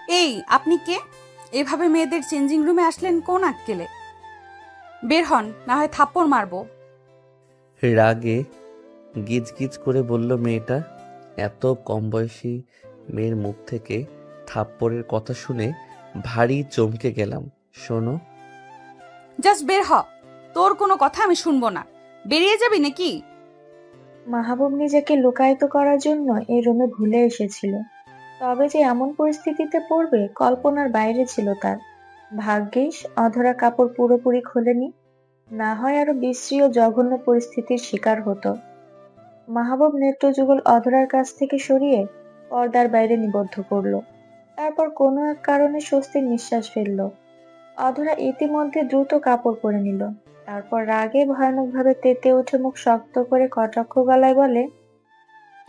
এই আপনি কে? এভাবে মেয়েদের চেঞ্জিং রুমে আসলেন কোন আক্কেলে? বের হন, না হয় থাপ্পড় মারবো। রাগে গিজগিজ করে বলল মেয়েটা। এত কম বয়সী মেয়ের মুখ থেকে থাপ্পড়ের কথা শুনে ভারী চমকে গেলাম। শোনো, জাস্ট বের হ। তোর কোনো কথা আমি শুনবো না। বেরিয়ে যাবি নাকি? মাহবুব নিজেকে লুকায়িত করার জন্য এই রুমে ভুলে এসেছিল। তবে যে এমন পরিস্থিতিতে পড়বে কল্পনার বাইরে ছিল তার। ভাগ্যিস অধরা কাপড় পুরোপুরি খোলেনি, না হয় আরো বিশ্রী ও জঘন্য পরিস্থিতির শিকার হতো। মাহবুব নেত্রযুগল অধরার কাছ থেকে সরিয়ে পর্দার বাইরে নিবদ্ধ করলো। তারপর কোনো এক কারণে স্বস্তির নিঃশ্বাস ফেলল। অধরা ইতিমধ্যে দ্রুত কাপড় পরে নিল। তারপর রাগে ভয়ানকভাবে তেতে উঠে মুখ শক্ত করে কটাক্ষ গলায় বলে,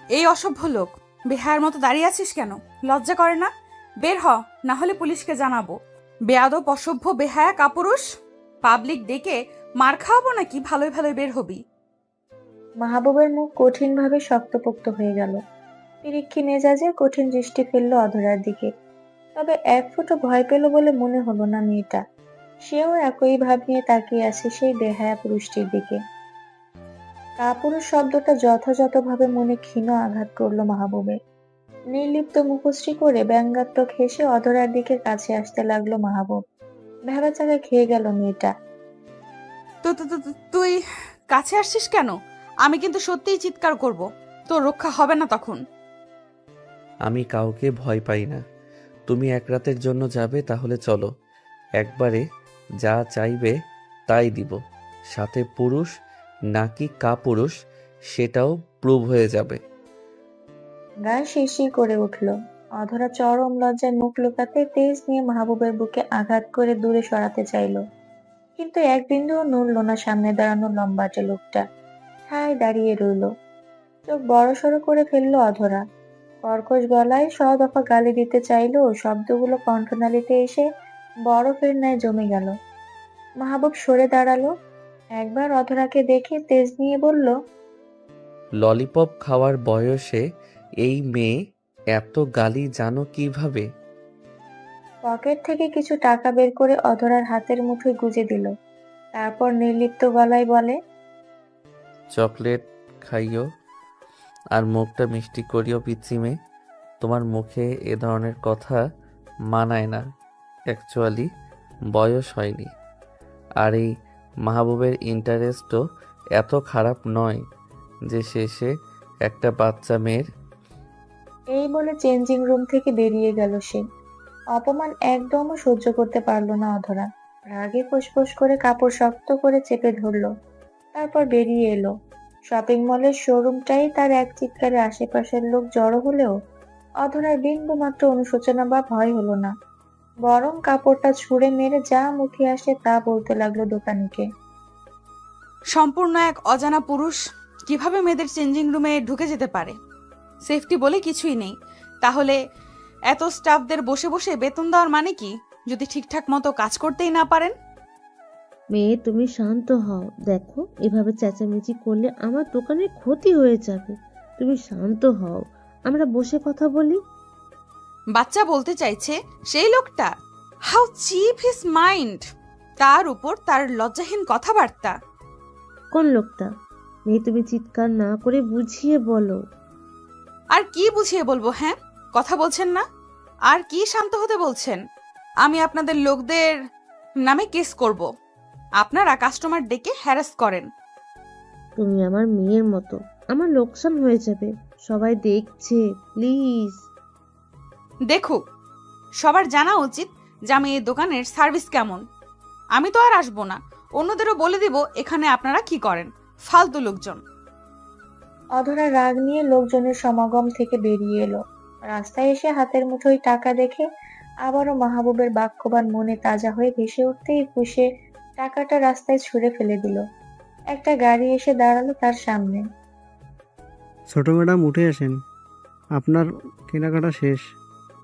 এই অসভ্য লোক, বেহায়ার মতো দাঁড়িয়ে আছিস কেন? লজ্জা করে না? বের হ, না হলে পুলিশকে জানাবো। বেয়াদব, অসভ্য, বেহায়া, কাপুরুষ। পাবলিক ডেকে মার খাওয়াবো নাকি? ভালোই ভালোই বের হবি। মাহবুবের মুখ কঠিনভাবে শক্তপোক্ত হয়ে গেল। তিরিক্ষি মেজাজে কঠিন দৃষ্টি ফেলল অধরার দিকে। তবে এক ফুটো ভয় পেল বলে মনে হলো না মেয়েটা। সেও একই ভাব নিয়ে তাকিয়ে আছে সেই বেহায়া পুরুষটির দিকে। কাপুরুষ শব্দটা যথাযথভাবে মনে ক্ষীণ আঘাত করলো মাহবুবের। নির্লিপ্ত মুখশ্রী করে ব্যঙ্গাত্মক হেসে অধরার দিকে কাছে আসতে লাগলো মাহবুব। ভ্যাবাচাকা খেয়ে গেল মেয়েটা। তো তো তো তো- তুই কাছে আসছিস কেন? আমি কিন্তু সত্যিই চিৎকার করব। তোর রক্ষা হবে না তখন। আমি কাউকে ভয় পাই না। তুমি এক রাতের জন্য যাবে তাহলে চলো। একবারে যা চাইবে তাই দিব। সাথে পুরুষ নাকি কাপুরুষ সেটাও প্রুভ হয়ে যাবে। গা শিরশির করে উঠল। অধরা চরম লজ্জায় মুখ লুকাতে তেজ নিয়ে মাহবুবের বুকে আঘাত করে দূরে সরাতে চাইল, কিন্তু এক বিন্দুও নড়ল না সামনে দাঁড়ানো লম্বাটে লোকটা। ঠায় দাঁড়িয়ে রইল। চোখ বড়সড় করে ফেললো অধরা। কর্কশ গলায় দফা গালি দিতে চাইলেও শব্দগুলো কণ্ঠনালীতে এসে বরফের ন্যায় জমে গেল। মাহবুব সরে দাঁড়ালো। একবার অধরাকে দেখে তেজ নিয়ে বলল, ললিপপ খাওয়ার বয়সে এই মেয়ে এত গালি জানো কিভাবে? পকেট থেকে কিছু টাকা বের করে অধরার হাতের মুঠোয় গুজে দিল। তারপর নির্লিপ্ত গলায় বলে, চকলেট খাইও আর মুখটা মিষ্টি করিও পিচ্ছি মেয়ে। তোমার মুখে এ ধরনের কথা মানায় না। অ্যাকচুয়ালি বয়স হয়নি। আর এই মাহবুবের ইন্টারেস্টও এত খারাপ নয় যে শেষে একটা বাচ্চা মেয়ের। এই বলে চেঞ্জিং রুম থেকে বেরিয়ে গেল সে। অপমান একদমও সহ্য করতে পারল না অধরা। রাগে ফুসফুস করে কাপড় শক্ত করে চেপে ধরলো। তারপর বেরিয়ে এলো। শপিং মলের শোরুমটাই তার এক চিৎকারে আশেপাশের লোক জড়ো হলেও অধরার বিন্দু মাত্র অনুশোচনা বা ভয় হলো না। বরং কাপড়টা ছুঁড়ে মেরে যা মুখে আসে তা বলতে লাগলো দোকানিকে। সম্পূর্ণ এক অজানা পুরুষ কিভাবে মেয়েদের চেঞ্জিং রুমে ঢুকে যেতে পারে? সেফটি বলে কিছুই নেই। তাহলে এত স্টাফদের বসে বসে বেতন দেওয়ার মানে কি, যদি ঠিকঠাক মতো কাজ করতেই না পারেন? মেয়ে তুমি শান্ত হও, দেখো এভাবে চেঁচামেচি করলে আমার দোকানের ক্ষতি হয়ে যাবে। তুমি শান্ত হও, আমরা বসে কথা বলি। বাচ্চা বলতে চাইছে সেই লোকটা। How cheap his mind! তার উপর তার লজ্জাহীন কথাবার্তা। কোন লোকটা? মেয়ে তুমি চিৎকার না করে বুঝিয়ে বলো। আর কি বুঝিয়ে বলবো? হ্যাঁ, কথা বলছেন না? আর কি শান্ত হতে বলছেন? আমি আপনাদের লোকদের নামে কেস করব। আপনারা কাস্টমার ডেকে হ্যারাস করেন। তুমি আমার মেয়ের মতো, আমার লোকসান হয়ে যাবে। সবাই দেখছে, প্লিজ। দেখুক, সবার জানা উচিত যে আমি এই দোকানের সার্ভিস কেমন। আমি তো আর আসবো না, অন্যদেরও বলে দিব এখানে আপনারা কি করেন। ফালতু লোকজন। অধরা রাগ নিয়ে লোকজনের সমাগম থেকে বেরিয়ে এলো। রাস্তায় এসে হাতের মুঠোয় টাকা দেখে আবারও মাহবুবের বাক্যবান মনে তাজা হয়ে ভেসে উঠতেই ফুঁসে টাকাটা রাস্তায় ছুঁড়ে ফেলে দিল। একটা গাড়ি এসে দাঁড়ালো তার সামনে। ছোট ম্যাডাম উঠে আসেন, আপনার কেনাকাটা শেষ।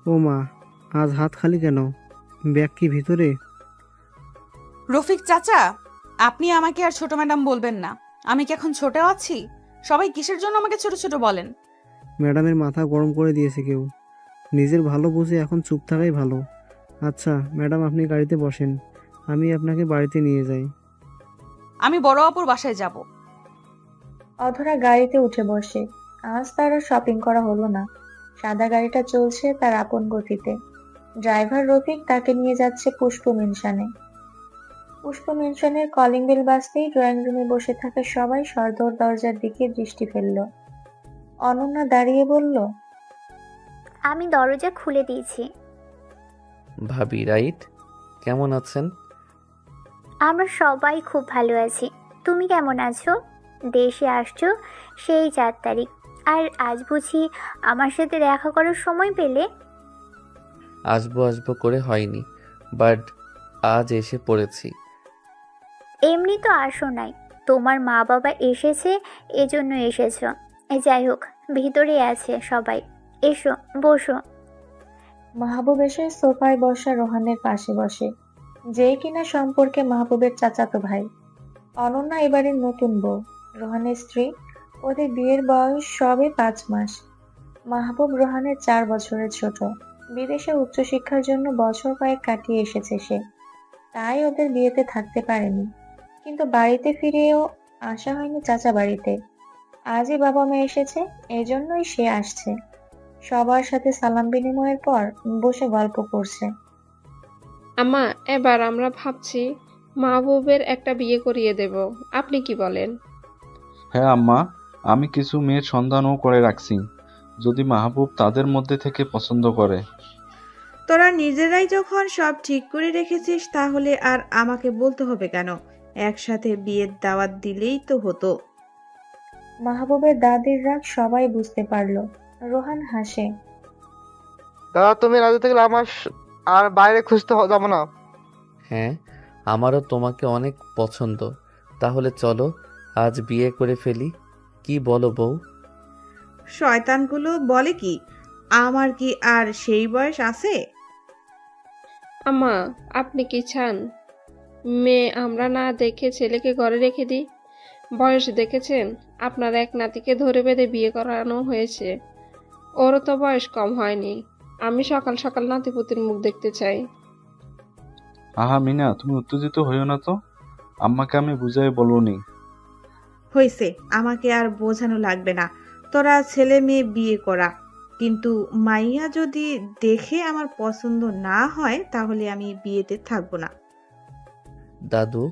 ও মা, আজ হাত খালি কেন? ব্যাগ কি ভিতরে? রফিক চাচা, আপনি আমাকে আর ছোট ম্যাডাম বলবেন না। আমি কি এখন ছোট আছি? সবাই কিসের জন্য আমাকে ছোট ছোট বলেন? ম্যাডামের মাথা গরম করে দিয়েছে কেউ। নিজের ভালো বুঝে এখন চুপ থাকাই ভালো। আচ্ছা ম্যাডাম, আপনি গাড়িতে বসেন, আমি আপনাকে বাড়িতে নিয়ে যাই। আমি বড় আপুর বাসায় যাব। অধরা গাড়িতে উঠে বসে। আজ তার আর শপিং করা হলো না। সাদা গাড়িটা চলছে তার আপন গতিতে। ড্রাইভার রফিক তাকে নিয়ে যাচ্ছে পুষ্প মেনশনে। পুষ্প মেনশনের কলিং বেল বাজতেই ড্রয়িং রুমে বসে থাকা সবাই সদর দরজার দিকে দৃষ্টি ফেলল। অনন্যা দাঁড়িয়ে বলল, আমি দরজা খুলে দিয়েছি। ভাবি রাইট, কেমন আছেন? আমরা সবাই খুব ভালো আছি। তুমি কেমন আছো? দেশে আসছো সেই 4 তারিখ, আর আজ বুঝি আমার সাথে দেখা করার সময় পেলে? আসবো আসবো করে হয়নি, বাট আজ এসে পড়েছি। এমনি তো আসো নাই, তোমার মা বাবা এসেছে এজন্য এসেছো। যাই হোক, ভিতরে আছে সবাই, এসো বসো। মাহবুব এসে সোফায় বসা রোহানের পাশে বসে, যেই কিনা সম্পর্কে মাহবুবের চাচাতো ভাই। অনন্যা এবারের নতুন বউ, রোহানের স্ত্রী। ওদের বিয়ের বয়স সবে 5 মাস। মাহবুব রোহানের 4 বছরের ছোট। বিদেশে উচ্চশিক্ষার জন্য বছর কয়েক কাটিয়ে এসেছে সে, তাই ওদের বিয়েতে থাকতে পারেনি। কিন্তু বাড়িতে ফিরেও আসা হয়নি চাচা বাড়িতে। আজই বাবা মা এসেছে, এজন্যই সে আসছে। সবার সাথে সালাম বিনিময়ের পর বসে গল্প করছে। আম্মা, এবার আমরা ভাবছি মাহবুবের একটা বিয়ে করিয়ে দেব, আপনি কি বলেন? হ্যাঁ আম্মা, আমি কিছু মেয়ের সন্ধানও করে রাখছি, যদি মাহবুব তাদের মধ্যে থেকে পছন্দ করে। তোরা নিজেরাই যখন সব ঠিক করে রেখেছিস, তাহলে আর আমাকে বলতে হবে কেন? একসাথে বিয়ের দাওয়াত দিলেই তো হতো। মাহবুবের দাদির রাগ সবাই বুঝতে পারলো। রোহান হাসে। দাদা, তুমি রাজি থাকলে আর বাইরে খুঁজতে যাবো না। হ্যাঁ, আমারও তোমাকে অনেক পছন্দ। তাহলে চলো আজ বিয়ে করে ফেলি, কি বলো বউ? শয়তানগুলো বলে কি, আমার কি আর সেই বয়স আছে? আম্মা, আপনি কি চান মেয়ে আমরা না দেখে ছেলেকে ঘরে রেখে দিই? বয়স দেখেছেন? আপনার এক নাতিকে ধরে বেঁধে বিয়ে করানো হয়েছে, ওরও তো বয়স কম হয়নি। আমি সকাল সকাল নাতিপুতির মুখ দেখতে চাই। আহা মিনা, তুমি উত্তেজিত হইও না তো, আম্মাকে আমি বুঝাই বলবনি। হয়েছে, আমাকে আর বোঝানো লাগবে না। তোরা ছেলে মেয়ে বিয়ে করা, কিন্তু মাইয়া যদি দেখে আমার পছন্দ না হয়, তাহলে আমি বিয়েতে থাকবো না। দাদু,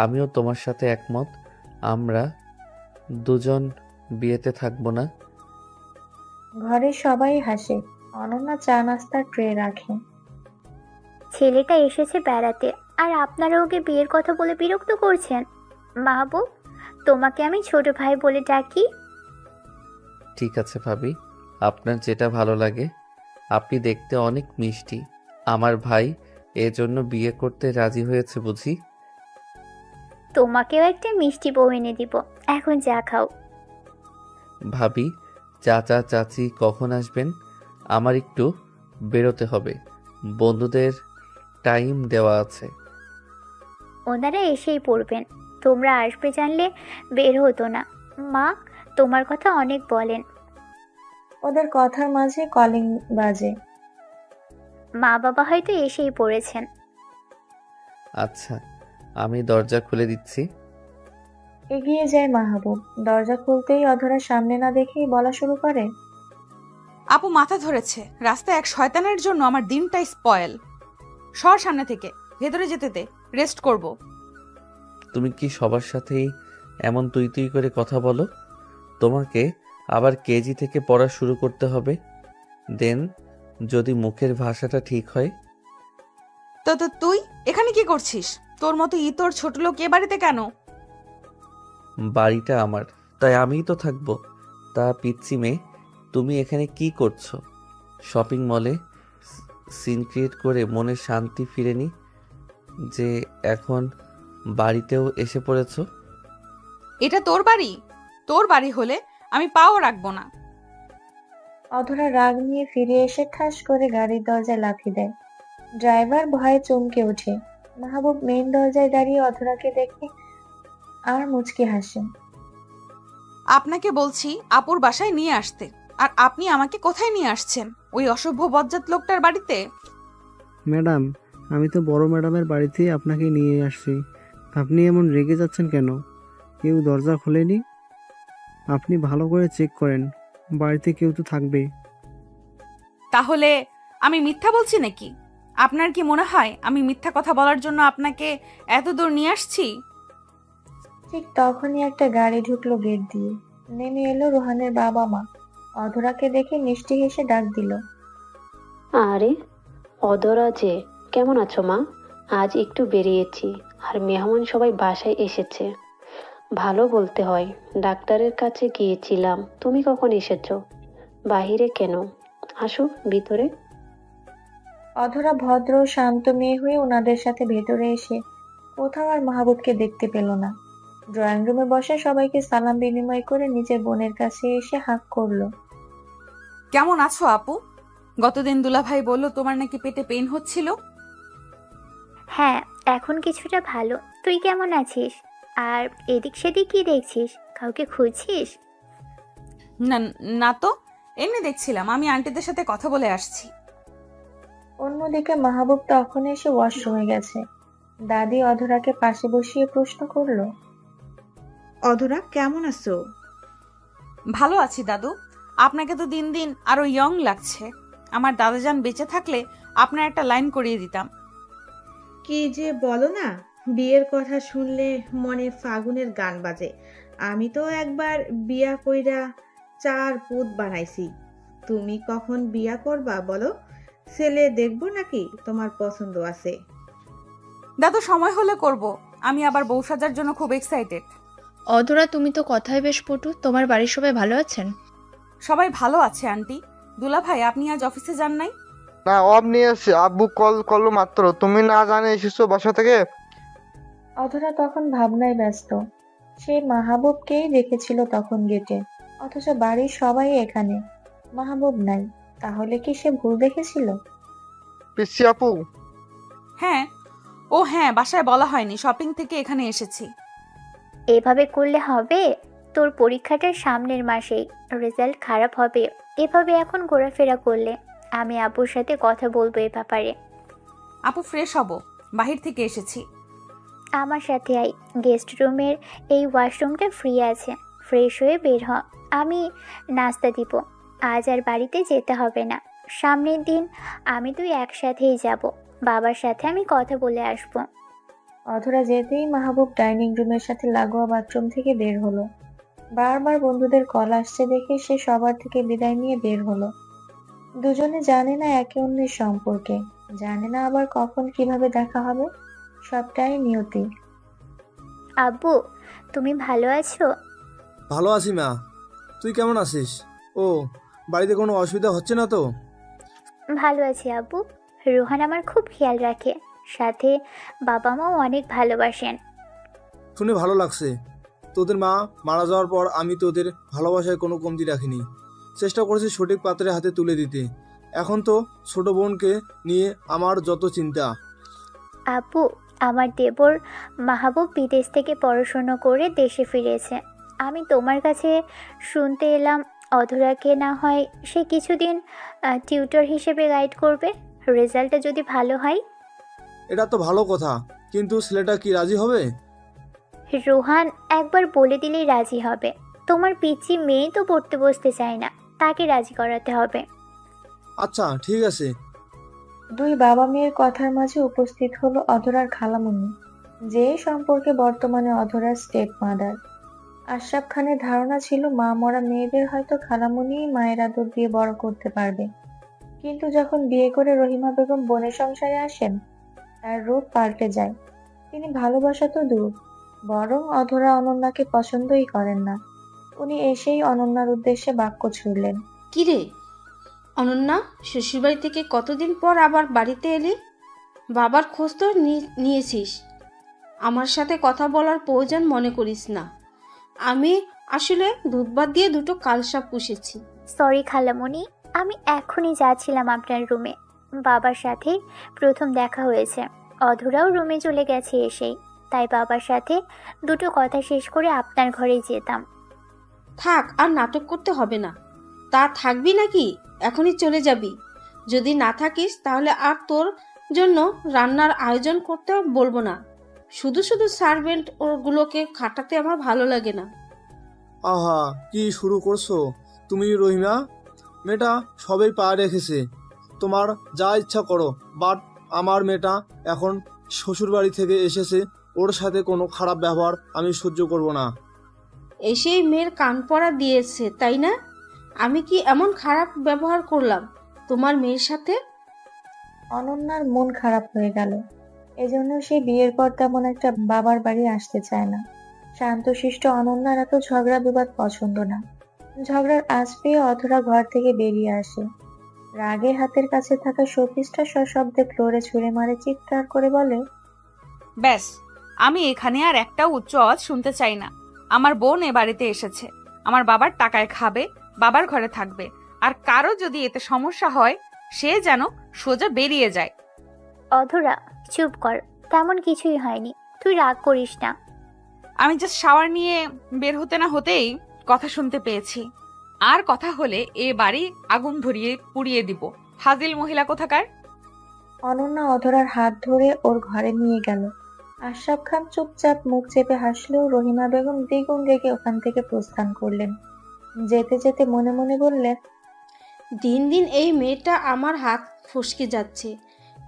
আমিও তোমার সাথে একমত। আমরা দুজন বিয়েতে থাকবো না। ঘরে সবাই হাসে। অনন্যা চা নাস্তার ট্রে রাখে। ছেলেটা এসেছে বেড়াতে, আর আপনারা ওকে বিয়ের কথা বলে বিরক্ত করছেন। মাহবুব, তোমাকে আমি ছোট ভাই বলে ডাকি। ঠিক আছে ভাবি, আপনার যেটা ভালো লাগে। আপনি দেখতে অনেক মিষ্টি। আমার ভাই এজন্য বিয়ে করতে রাজি হয়েছে বুঝি? তোমাকেও একটা মিষ্টি বউ এনে দিব, এখন চা খাও। ভাবি, চাচা চাচি কখন আসবেন? আমার একটু বেরোতে হবে, বন্ধুদের টাইম দেওয়া আছে। ওনারা এসেই পড়বেন, তোমরা আসবে জানলে বের হতো না। মা তোমার কথা অনেক বলেন। ওদের কথার মাঝে কলিং বাজে। মা বাবা হয়তো এসেই পড়েছেন। আচ্ছা, আমি দরজা খুলে দিচ্ছি। এগিয়ে যায় মাহবুব। দরজা খুলতেই অধরা সামনে না দেখেই বলা শুরু করে, আপু মাথা ধরেছে, রাস্তায় এক শয়তানের জন্য আমার দিনটাই স্পয়েল। সর সামনে থেকে, ভেতরে যেতে দে, রেস্ট করব। তুমি কি সবার সাথেই এমন তুই তুই করে কথা বলো? তোমাকে আবার কেজি থেকে পড়া শুরু করতে হবে, দেন যদি মুখের ভাষাটা ঠিক হয়। তো তো তুই এখানে কি করছিস? তোর মতো ইতর ছোট লোক এ বাড়িতে কেন? বাড়িটা আমার, তাই আমিই তো থাকবো। তা পিচ্ছি মেয়ে, তুমি এখানে কি করছো? শপিং মলে সিন ক্রিয়েট করে মনে শান্তি ফিরেনি যে এখন বাড়িতেও এসে পড়েছো? এটা তোর বাড়ি? তোর বাড়ি হলে আমি পাও রাখবো না। অধরা রাগ নিয়ে ফিরে এসে ঠাস করে গাড়ির দরজায় লাথি দেয়। ড্রাইভার ভয়ে চমকে ওঠে। মাহবুব মেইন দরজায় দাঁড়িয়ে অধরাকে দেখে আর মুচকি হাসে। আপনাকে বলছি আপুর বাসায় নিয়ে আসতে, আর আপনি আমাকে কোথায় নিয়ে আসছেন? ওই অসভ্য বজ্জাত লোকটার বাড়িতে? ম্যাডাম, আমি তো বড় ম্যাডামের বাড়িতেই আপনাকে নিয়ে আসছি। আপনি এমন রেগে যাচ্ছেন কেন? কেউ দরজা খোলেনি? আপনি ভালো করে চেক করেন, বাড়িতে কেউ তো থাকবে। তাহলে আমি মিথ্যা বলছি নাকি? আপনার কি মনে হয় আমি মিথ্যা কথা বলার জন্য আপনাকে এত দূর নিয়ে আসছি? ঠিক তখনই একটা গাড়ি ঢুকলো গেট দিয়ে। নেমে এলো রোহানের বাবা মা। অধরাকে দেখে মিষ্টি হেসে ডাক দিল। আরে অধরা যে, কেমন আছো মা? আজ একটু বেরিয়েছি আর মেহমান সবাই বাসায় এসেছে। ভালো বলতে হয়, ডাক্তারের কাছে গিয়েছিলাম। তুমি কখন এসেছো? বাহিরে কেন? আসো ভিতরে। অধরা ভদ্র শান্ত মেয়ে হয়ে ওনাদের সাথে ভেতরে এসে কোথাও আর মাহবুবকে দেখতে পেল না। ড্রয়িং রুমে বসে সবাইকে সালাম বিনিময় করে নিজের বোনের কাছে এসে হাঁক করলো। কেমন আছো আপু? গতদিন দুলাভাই বলল তোমার নাকি পেটে পেইন হচ্ছিল। হ্যাঁ, এখন কিছুটা ভালো। তুই কেমন আছিস? আর এদিক সেদিক কি দেখছিস? কাউকে খুঁজছিস? না, না তো, এমনি দেখছিলাম। আমি আন্টিদের সাথে কথা বলে আসছি। অন্যদিকে মাহবুব তখন এসে ওয়াশরুমে গেছে। দাদি অধরাকে পাশে বসিয়ে প্রশ্ন করলো। অধরা, কেমন আছো? ভালো আছি দাদু। আপনাকে তো দিন দিন আরো ইয়ং লাগছে। আমার দাদাজান বেঁচে থাকলে আপনার একটা লাইন করিয়ে দিতাম। কি যে বলো না, বিয়ের কথা শুনলে মনে ফাগুনের গান বাজে। আমি তো একবার বিয়া কইরা 4 পুত বানাইছি। তুমি কখন বিয়া করবা বলো? ছেলে দেখবো নাকি তোমার পছন্দ আছে? দাদু, সময় হলে করব। আমি আবার বউ সাজার জন্য খুব এক্সাইটেড। অধরা, তুমি তো কথায় বেশ পটু। তোমার বাড়ির সবাই ভালো আছেন? সবাই ভালো আছে আন্টি। দুলাভাই, আপনি আজ অফিসে যান নাই? না, অফ নিয়ে এসে আব্বু কল করলো মাত্র। তুমি না জানে এসেছো বাসা থেকে? অধরা তখন ভাবনায় ব্যস্ত। সে মাহবুবকেই দেখেছিল তখন গেটে, অথচ বাড়ির সবাই এখানে, মাহবুব নাই। তাহলে কি সে ভুল দেখেছিল? পিসি আপু, হ্যাঁ। ও হ্যাঁ, বাসায় বলা হয়নি, শপিং থেকে এখানে এসেছি। এভাবে করলে হবে? তোর পরীক্ষাটার সামনের মাসেই, রেজাল্ট খারাপ হবে। এভাবে এখন ঘোরাফেরা করলে। আমি আব্বুর সাথে কথা বলবো এ ব্যাপারে। আপু, ফ্রেশ হব, বাহির থেকে এসেছি। আমার সাথে আই। গেস্ট রুমের এই ওয়াশরুমটা ফ্রি আছে। ফ্রেশ হয়ে বের হ, আমি নাস্তা দিব। আজ আর বাড়িতে যেতে হবে না। সামনের দিন আমি তুই একসাথেই যাব। বাবার সাথে আমি কথা বলে আসব। অধরা যেতেই মাহবুব ডাইনিং রুমের সাথে লাগোয়া বাথরুম থেকে বের হলো। বারবার বন্ধুদের কল আসছে দেখে সে সবার থেকে বিদায় নিয়ে বের হলো। দুজনে জানে না একে অন্যের সম্পর্কে, জানে না আবার কখন কিভাবে দেখা হবে। সবটাই নিয়তি। আব্বু, তুমি ভালো আছো? ভালো আছি মা, তুই কেমন আছিস? ও, বাড়িতে কোনো অসুবিধা হচ্ছে না তো? ভালো আছি আব্বু। রোহান আমার খুব খেয়াল রাখে, সাথে বাবা মাও অনেক ভালোবাসেন। শুনে ভালো লাগছে। তোদের মা মারা যাওয়ার পর আমি তোদের ভালোবাসায় কোনো কমতি রাখিনি। চেষ্টা করেছি সঠিক পাত্রের হাতে তুলে দিতে। এখন তো ছোট বোনকে নিয়ে আমার যত চিন্তা। আব্বু, আমার দেবর মাহবুব বিদেশ থেকে পড়াশুনো করে দেশে ফিরেছে। আমি তোমার কাছে শুনতে এলাম অধরাকে না হয় সে কিছুদিন টিউটর হিসেবে গাইড করবে, রেজাল্টটা যদি ভালো হয়। এটা তো ভালো কথা, কিন্তু ছেলেটা কি রাজি হবে? রোহান একবার বলে দিলেই রাজি হবে। তোমার পিচ্চি মেয়ে তো পড়তে বসতে চায় না, তাকে রাজি করাতে হবে। আচ্ছা ঠিক আছে। দুই বাবা মেয়ের কথার মাঝে উপস্থিত হলো অধরার খালামুনি, যে সম্পর্কে বর্তমানে অধরার স্টেপ মাদার। আশরাফ খানের ধারণা ছিল মা মরা মেয়েদের হয়তো খালামুনিই মায়ের আদর দিয়ে বড় করতে পারবে। কিন্তু যখন বিয়ে করে রহিমা বেগম বোনের সংসারে আসেন, তার রূপ পাল্টে যায়। তিনি ভালোবাসা তো দূর, বরং অধরা অনন্যাকে পছন্দই করেন না। উনি এসেই অনন্যার উদ্দেশ্যে বাক্য ছুড়লেন। কিরে অনন্যা, শ্বশুরবাড়ি থেকে কতদিন পর আবার বাড়িতে এলি? বাবার খোঁজ তো নিয়েছিস। আমার সাথে কথা বলার প্রয়োজন মনে করিস না। আমি আসলে দুধ ভাত দিয়ে দুটো কালসাপ পুষেছি। সরি খালামুনি, আমি এখনই যাচ্ছিলাম আপনার রুমে। বাবার সাথে প্রথম দেখা হয়েছে, অধরাও রুমে চলে গেছে এসেই, তাই বাবার সাথে দুটো কথা শেষ করে আপনার ঘরেই যেতাম। থাক, আর নাটক করতে হবে না। তা থাকবি নাকি? এখনই চলে যাবি? যদি না থাকিস তাহলে আর তোর জন্য রান্নার আয়োজন করতে বলবো না। শুধু শুধু সার্ভেন্ট ওগুলোকে খাটাতে আমার ভালো লাগে না। আহা, কি শুরু করছো তুমি রহিমা? মেয়েটা সবেই পা রেখেছে, তোমার যা ইচ্ছা করো, বাট আমার মেয়েটা এখন শ্বশুরবাড়ি থেকে এসেছে, ওর সাথে কোনো খারাপ ব্যবহার আমি সহ্য করব না। এসেই মেয়ের কান পড়া দিয়েছে তাই না? আমি কি এমন খারাপ ব্যবহার করলাম তোমার মেয়ের সাথে? অনন্যার মন খারাপ হয়ে গেল। এজন্য সে বিয়ের পর তেমন একটা বাবার বাড়ি আসতে চায় না। শান্তশিষ্ট অনন্যার এত ঝগড়া বিবাদ পছন্দ না। ঝগড়ার আঁচ পেয়ে অধরা ঘর থেকে বেরিয়ে আসে। রাগে হাতের কাছে থাকা শোপিসটা সশব্দে ফ্লোরে ছুঁড়ে মারে, চিৎকার করে বলে, ব্যাস, আমি এখানে আর একটাও উচ্চ আওয়াজ শুনতে চাই না। আমার বোন এ বাড়িতে এসেছে, আমার বাবার টাকায় খাবে, বাবার ঘরে থাকবে, আর কারো যদি এতে সমস্যা হয় সে যেন সোজা বেরিয়ে যায়। অধরা চুপ কর, তেমন কিছুই হয়নি, তুই রাগ করিস না। আমি জাস্ট শাওয়ার নিয়ে বের হতে না হতেই কথা শুনতে পেয়েছি, আর কথা হলে এ বাড়ি আগুন ধরিয়ে পুড়িয়ে দিব। ফাজিল মহিলা কোথাকার। অনন্যা অধরার হাত ধরে ওর ঘরে নিয়ে গেল। আশরাফ খান চুপচাপ মুখ চেপে হাসলেও রহিমা বেগম দ্বিগুণ রেগে ওখান থেকে প্রস্থান করলেন। যেতে যেতে মনে মনে বললেন, দিন দিন এই মেয়েটা আমার হাত ফসকে যাচ্ছে।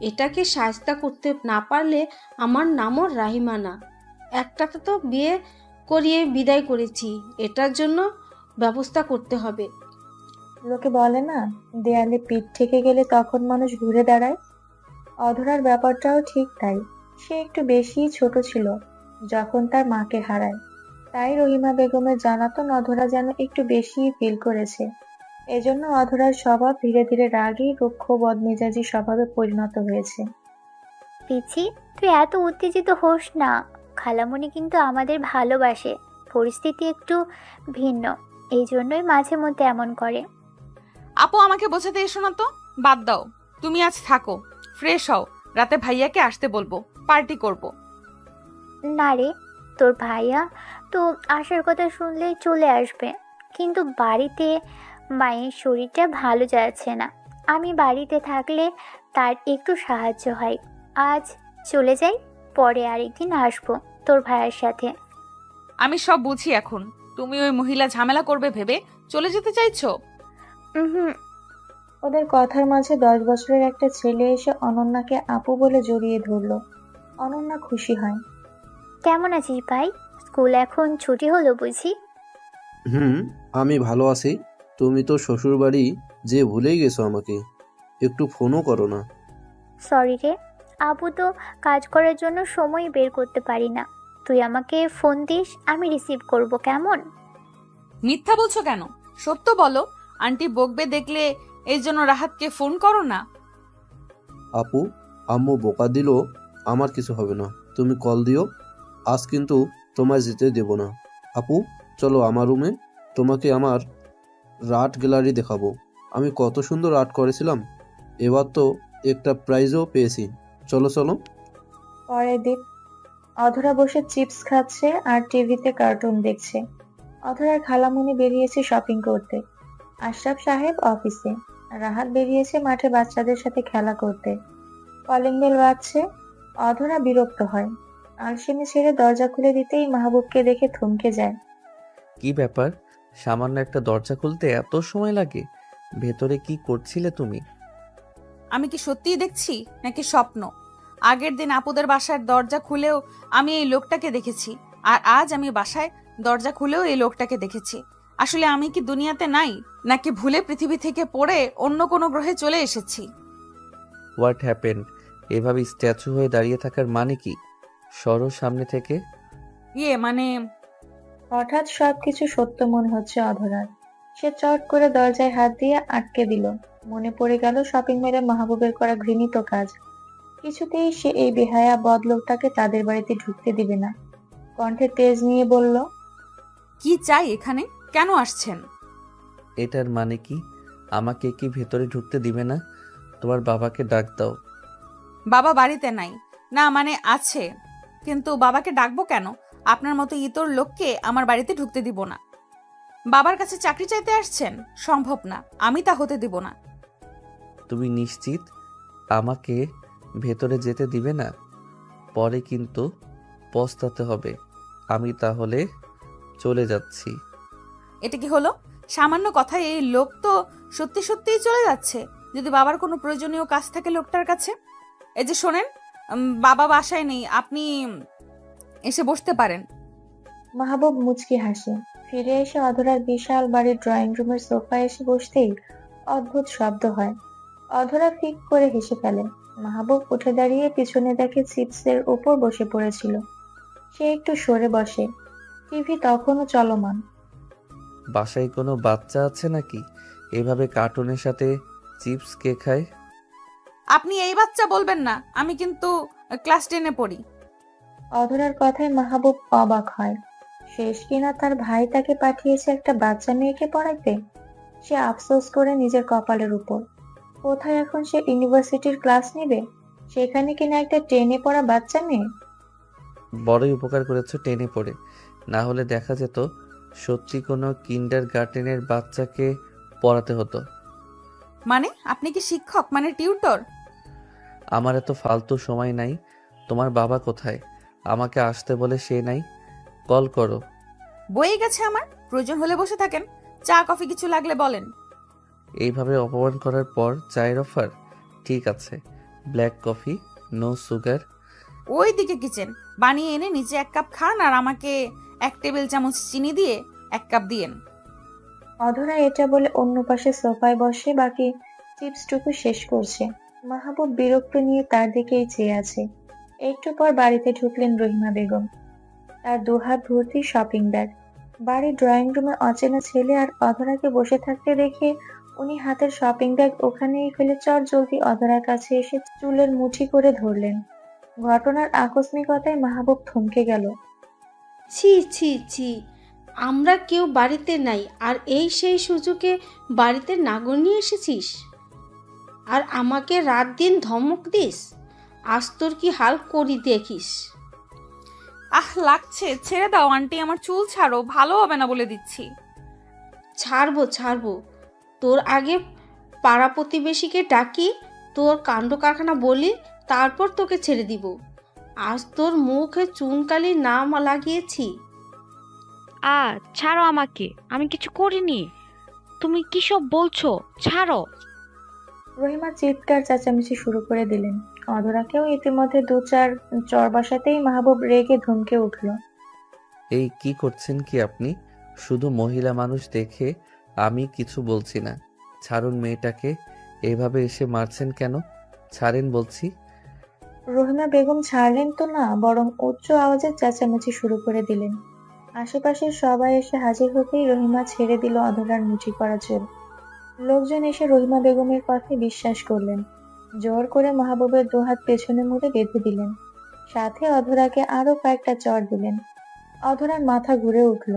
এটাকে শায়েস্তা করতে না পারলে আমার নামও রাহিমা না। একটাতে তো বিয়ে করিয়ে বিদায় করেছি, এটার জন্য ব্যবস্থা করতে হবে। লোকে বলে না, দেয়ালে পিঠ ঠেকে গেলে তখন মানুষ ঘুরে দাঁড়ায়। অধরার ব্যাপারটাও ঠিক তাই। সে একটু বেশিই ছোট ছিল যখন তার মাকে হারায়, তাই রহিমা বেগমের জানাতন অধরা যেন একটু বেশিই ফিল করেছে। এজন্য অধরার স্বভাব ধীরে ধীরে রাগী, রুক্ষ, বদমেজাজি স্বভাবে পরিণত হয়েছে। পিছি, তুই এত উত্তেজিত হোস না। খালামণি কিন্তু আমাদের ভালোবাসে, পরিস্থিতি একটু ভিন্ন, এই জন্যই মাঝে মধ্যে এমন করে। আপু, আমাকে বোঝাতে এসো না তো, বাদ দাও। তুমি আজ থাকো, ফ্রেশ হও, রাতে ভাইয়াকে আসতে বলবো, পার্টি করব। না রে, তোর ভাইয়া তো আসার কথা শুনলে চলে আসবে, কিন্তু বাড়িতে মায়ের শরীরটা ভালো যাচ্ছে না। আমি বাড়িতে থাকলে তার একটু সাহায্য হয়। আজ চলে যাই, পরে আরেকদিন আসবো তোর ভাইয়ের সাথে। আমি সব বুঝি এখন। তুমি ওই মহিলা ঝামেলা করবে ভেবে চলে যেতে চাইছো? হুম। ওদের কথার মাঝে 10 বছরের একটা ছেলে এসে অনন্যাকে আপু বলে জড়িয়ে ধরলো। অনন্যা খুশি হয়। কেমন আছিস ভাই? স্কুল এখন ছুটি হলো বুঝি? আমি ভালো আছি। তুমি তো শ্বশুর বাড়ি যে ভুলেই গেছো আমাকে, একটু ফোনও করো না। সরি রে, আপু তো কাজ করার জন্য সময় বের করতে পারি না। তুই আমাকে ফোন দিস, আমি রিসিভ করব, কেমন? মিথ্যা বলছো কেন? সত্য বলো। আন্টি বকবে দেখলে, এই জন্য রাহাতকে ফোন করো না। আপু, আম্মু বোকা দিল, আমার কিছু হবে না, তুমি কল দিও। আজ কিন্তু তোমায় যেতে দেব না। আপু, চলো আমার রুমে, তোমাকে আমার আর্ট গ্যালারি দেখাবো। আমি কত সুন্দর আর্ট করেছিলাম, এবার তো একটা প্রাইজও পেয়েছি। চলো চলো। পরের দিন অধরা বসে চিপস খাচ্ছে আর টিভিতে কার্টুন দেখছে। অধরার খালামণি বেরিয়েছে শপিং করতে, আশরাফ সাহেব অফিসে, রাহাত বেরিয়েছে মাঠে বাচ্চাদের সাথে খেলা করতে। কলিং বেল বাজছে। অধরা বিরক্ত হয়। আলসেমি ছেড়ে দরজা খুলে দিতেই মাহবুবকে দেখে থমকে যায়। কি ব্যাপার, সামান্য একটা দরজা খুলতে এত সময় লাগে? ভেতরে কি করছিলে তুমি? আমি কি সত্যিই দেখছি নাকি স্বপ্ন? আগের দিন আপুদের বাসার দরজা খুলেও আমি এই লোকটাকে দেখেছি, আর আজ আমি বাসায় দরজা খুলেও এই লোকটাকে দেখেছি। আসলে আমি কি দুনিয়াতে নাই, নাকি ভুলে পৃথিবী থেকে পড়ে অন্য কোনো গ্রহে চলে এসেছি? What happened? এভাবে স্ট্যাচু হয়ে দাঁড়িয়ে থাকার মানে কি? সরো সামনে থেকে। মানে হঠাৎ সবকিছু সত্য মনে হচ্ছে অধরার। সে চট করে দরজায় হাত দিয়ে আটকে দিল। মনে পড়ে গেল শপিং মলে মাহবুবের করা ঘৃণিত কাজ। কিছুতেই সে এই বেহায়া বদলোকটাকে তাদের বাড়িতে ঢুকতে দিবে না। কণ্ঠে তেজ নিয়ে বলল, কি চাই এখানে? কেন আসছেন? এটার মানে কি? আমাকে কি ভেতরে ঢুকতে দিবে না? তোমার বাবাকে ডাক দাও। বাবা বাড়িতে নাই। না মানে আছে, কিন্তু বাবাকে ডাকবো কেন? আপনার মতো ইতর লোককে আমার বাড়িতে ঢুকতে দিব না। বাবার কাছে চাকরি চাইতে আসছেন? সম্ভব না, আমি তা হতে দিব না। তুমি নিশ্চিত আমাকে ভেতরে যেতে দিবে না? পরে কিন্তু পস্তাতে হবে। আমি তাহলে চলে যাচ্ছি। এটা কি হলো? সামান্য কথায় এই লোক তো সত্যি সত্যিই চলে যাচ্ছে। যদি বাবার কোনো প্রয়োজনীয় কাজ থাকে লোকটার কাছে। এই যে শোনেন, বাবা বাসায় নেই, আপনি এসে বসতে পারেন। মাহবুব মুচকি হাসে। ফিরে এসে অধরার বিশাল বাড়ির ড্রয়িং রুমের সোফায় এসে বসতেই অদ্ভুত শব্দ হয়। অধরা ফিক করে হেসে ফেলে। মাহবুব উঠে দাঁড়িয়ে পিছনে দেখে চিপসের উপর বসে পড়েছিল। সে একটু সরে বসে। টিভি তখনও চলমান। বাসায় কোনো বাচ্চা আছে নাকি এভাবে কার্টুনের সাথে চিপস কে খায়? আপনি এই বাচ্চা বলবেন না, আমি কিন্তু ক্লাস 10-এ পড়ি। অধরার কথায় মাহবুব অবাক হয়। শেষ কিনা তার ভাই তাকে পাঠিয়েছে একটা বাচ্চা মেয়েকে পড়াইতে। সে আফসোস করে নিজের কপালের উপর। কোথায় এখন সে ইউনিভার্সিটির ক্লাস নেবে, সেখানে কিনা একটা 10-এ পড়া বাচ্চা মেয়ে। বড়ই উপকার করেছো 10-এ পড়ে, না হলে দেখা যেত সত্যি কোনো কিন্ডার গার্ডেনের বাচ্চাকে পড়াতে হতো। মানে আপনি কি শিক্ষক, মানে টিউটর? আমার এত ফালতু সময় নাই। তোমার বাবা কোথায়? আমাকে আসতে বলে সে নাই। কল করো। বয়ে গেছে আমার, প্রয়োজন হলে বসে থাকেন। চা কফি কিছু লাগলে বলেন। এইভাবে অপমান করার পর চায়ের অফার? ঠিক আছে, ব্ল্যাক কফি, নো সুগার। ওই দিকে কিচেন, বানিয়ে এনে নিচে 1 কাপ খান আর আমাকে 1 টেবিল চামচ চিনি দিয়ে 1 কাপ দিয়েন। অধরা এটা বলে অন্য পাশে সোফায় বসে বাকি চিপসটুকু শেষ করছে। মাহবুব বিরক্ত নিয়ে তার দিকেই চেয়ে আছে। একটু পর বাড়িতে ঢুকলেন রহিমা বেগম। তার 2 হাত ভর্তি শপিং ব্যাগ। বাড়ির ড্রয়িং রুমে অচেনা ছেলে আর অধরাকে বসে থাকতে দেখে উনি হাতের শপিং ব্যাগ ওখানেই ফেলে চটজলদি অধরার কাছে এসে চুলের মুঠি করে ধরলেন। ঘটনার আকস্মিকতায় মাহবুব থমকে গেল। ছি ছি ছি, আমরা কেউ বাড়িতে নাই আর এই সেই সুযোগে বাড়িতে নাগর নিয়ে এসেছিস আর আমাকে রাত দিন ধমক দিস। আজ তোর কি হাল করি দেখিস। আহ লাগছে, ছেড়ে দাও আন্টি, আমার চুল ছাড়ো, ভালো হবে না বলে দিচ্ছি। ছাড়বো ছাড়বো, তোর আগে পাড়া প্রতিবেশীকে ডাকি, তোর কাণ্ড কারখানা বলি, তারপর তোকে ছেড়ে দিব। আজ তোর মুখে চুনকালি নাম লাগিয়েছি। ছাড়ো আমাকে, আমি কিছু করিনি। তুমি কি সব বলছো? ছাড়ো। রহিমা চিৎকার চেঁচামেচি শুরু করে দিলেন। অধরাকেও ইতিমধ্যে 2-4 চর বসাতেই মাহবুব রেগে ধমকে উঠল। এই কি করছেন কি আপনি? শুধু মহিলা মানুষ দেখে আমি কিছু বলছি না। ছাড়ুন মেয়েটাকে। এভাবে এসে মারছেন কেন? ছাড়েন বলছি। রহিমা বেগম ছাড়লেন তো না, বরং উচ্চ আওয়াজে চেঁচামেচি শুরু করে দিলেন। আশেপাশের সবাই এসে হাজির হতেই রহিমা ছেড়ে দিল অধরার মুঠি করা চুল। লোকজন এসে রহিমা বেগমের কথায় বিশ্বাস করলেন। জোর করে মাহবুবের 2 হাত পেছনে মুড়ে বেঁধে দিলেন। সাথে অধরাকে আরো কয়েকটা চড় দিলেন। অধরার মাথা ঘুরে উঠল।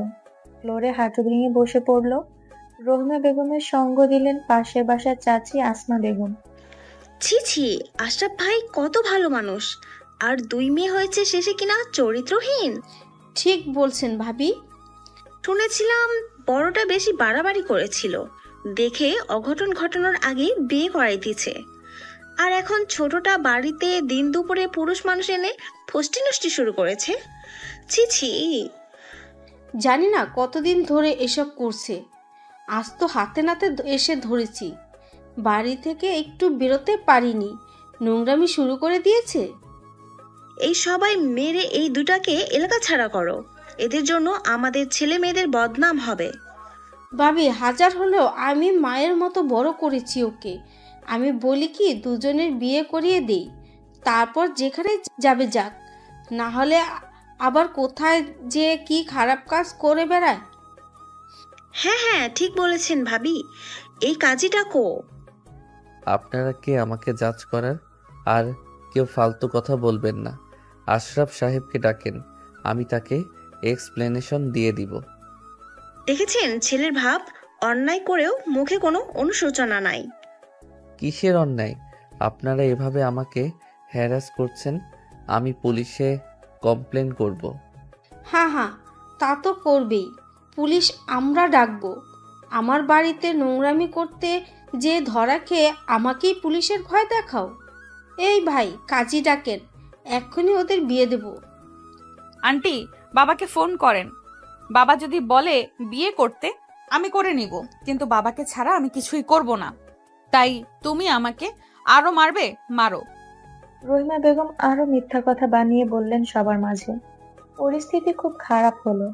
ফ্লোরে হাঁটু ভেঙে বসে পড়ল। রহিমা বেগমের সঙ্গ দিলেন পাশের বাসার চাচি আসমা বেগম। ছি ছি, আশরাফ ভাই কত ভালো মানুষ, আর 2 মেয়ে হয়েছে শেষে কিনা চরিত্রহীন। ঠিক বলছেন ভাবি। শুনেছিলাম বড়টা বেশি বাড়াবাড়ি করেছিল, দেখে অঘটন ঘটানোর আগে বিয়ে করাই দিয়েছে। আর এখন ছোটটা বাড়িতে দিন দুপুরে পুরুষ মানুষ এনে ফষ্টি নষ্টি শুরু করেছে। ছি ছি। জানি না কতদিন ধরে এসব করছে, আজ তো হাতে নাতে এসে ধরেছি। বাড়ি থেকে একটু বেরোতে পারিনি, নোংরামি শুরু করে দিয়েছে। এই সবাই মেরে এই দুটাকে এলাকা ছাড়া করো, এদের জন্য আমাদের ছেলে মেয়েদের বদনাম হবে। ভাবি, হাজার হলেও আমি মায়ের মতো বড় করেছি ওকে। আমি বলি কি দুজনের বিয়ে করিয়ে দেই, তারপর যেখানে যাবে যাক, না হলে আবার কোথায় যে কি খারাপ কাজ করে বেড়ায়। হ্যাঁ হ্যাঁ, ঠিক বলেছেন ভাবি, এই কাজটা কো। আপনারা কে আমাকে জাজ করার? আর কেউ ফালতু কথা বলবেন না। আশরাফ সাহেবকে ডাকেন, আমি তাকে এক্সপ্লেনেশন দিয়ে দিব। দেখেছেন ছেলের ভাব, অন্যায় করেও মুখে কোনো অনুশোচনা নাই। কিসের অন্যায়? আপনারা এভাবে আমাকে হ্যারাস করছেন, আমি পুলিশে কমপ্লেন করব। হ্যাঁ হ্যাঁ, তা তো করবেই। পুলিশ আমরা ডাকবো। আমার বাড়িতে নোংরামি করতে যে ধরা খেয়ে আমাকেই পুলিশের ভয় দেখাও। এই ভাই, কাজী ডাকেন, এক্ষুনি ওদের বিয়ে দেব। আন্টি, বাবাকে ফোন করেন। বাবা যদি বলে বিয়ে করতে, আমি করে নিব, কিন্তু বাবাকে ছাড়া আমি কিছুই করব না। তাই তুমি আমাকে আরো মারবে, মারো। রহিমা বেগম আরো মিথ্যা কথা বানিয়ে বললেন সবার মাঝে। পরিস্থিতি খুব খারাপ হলো।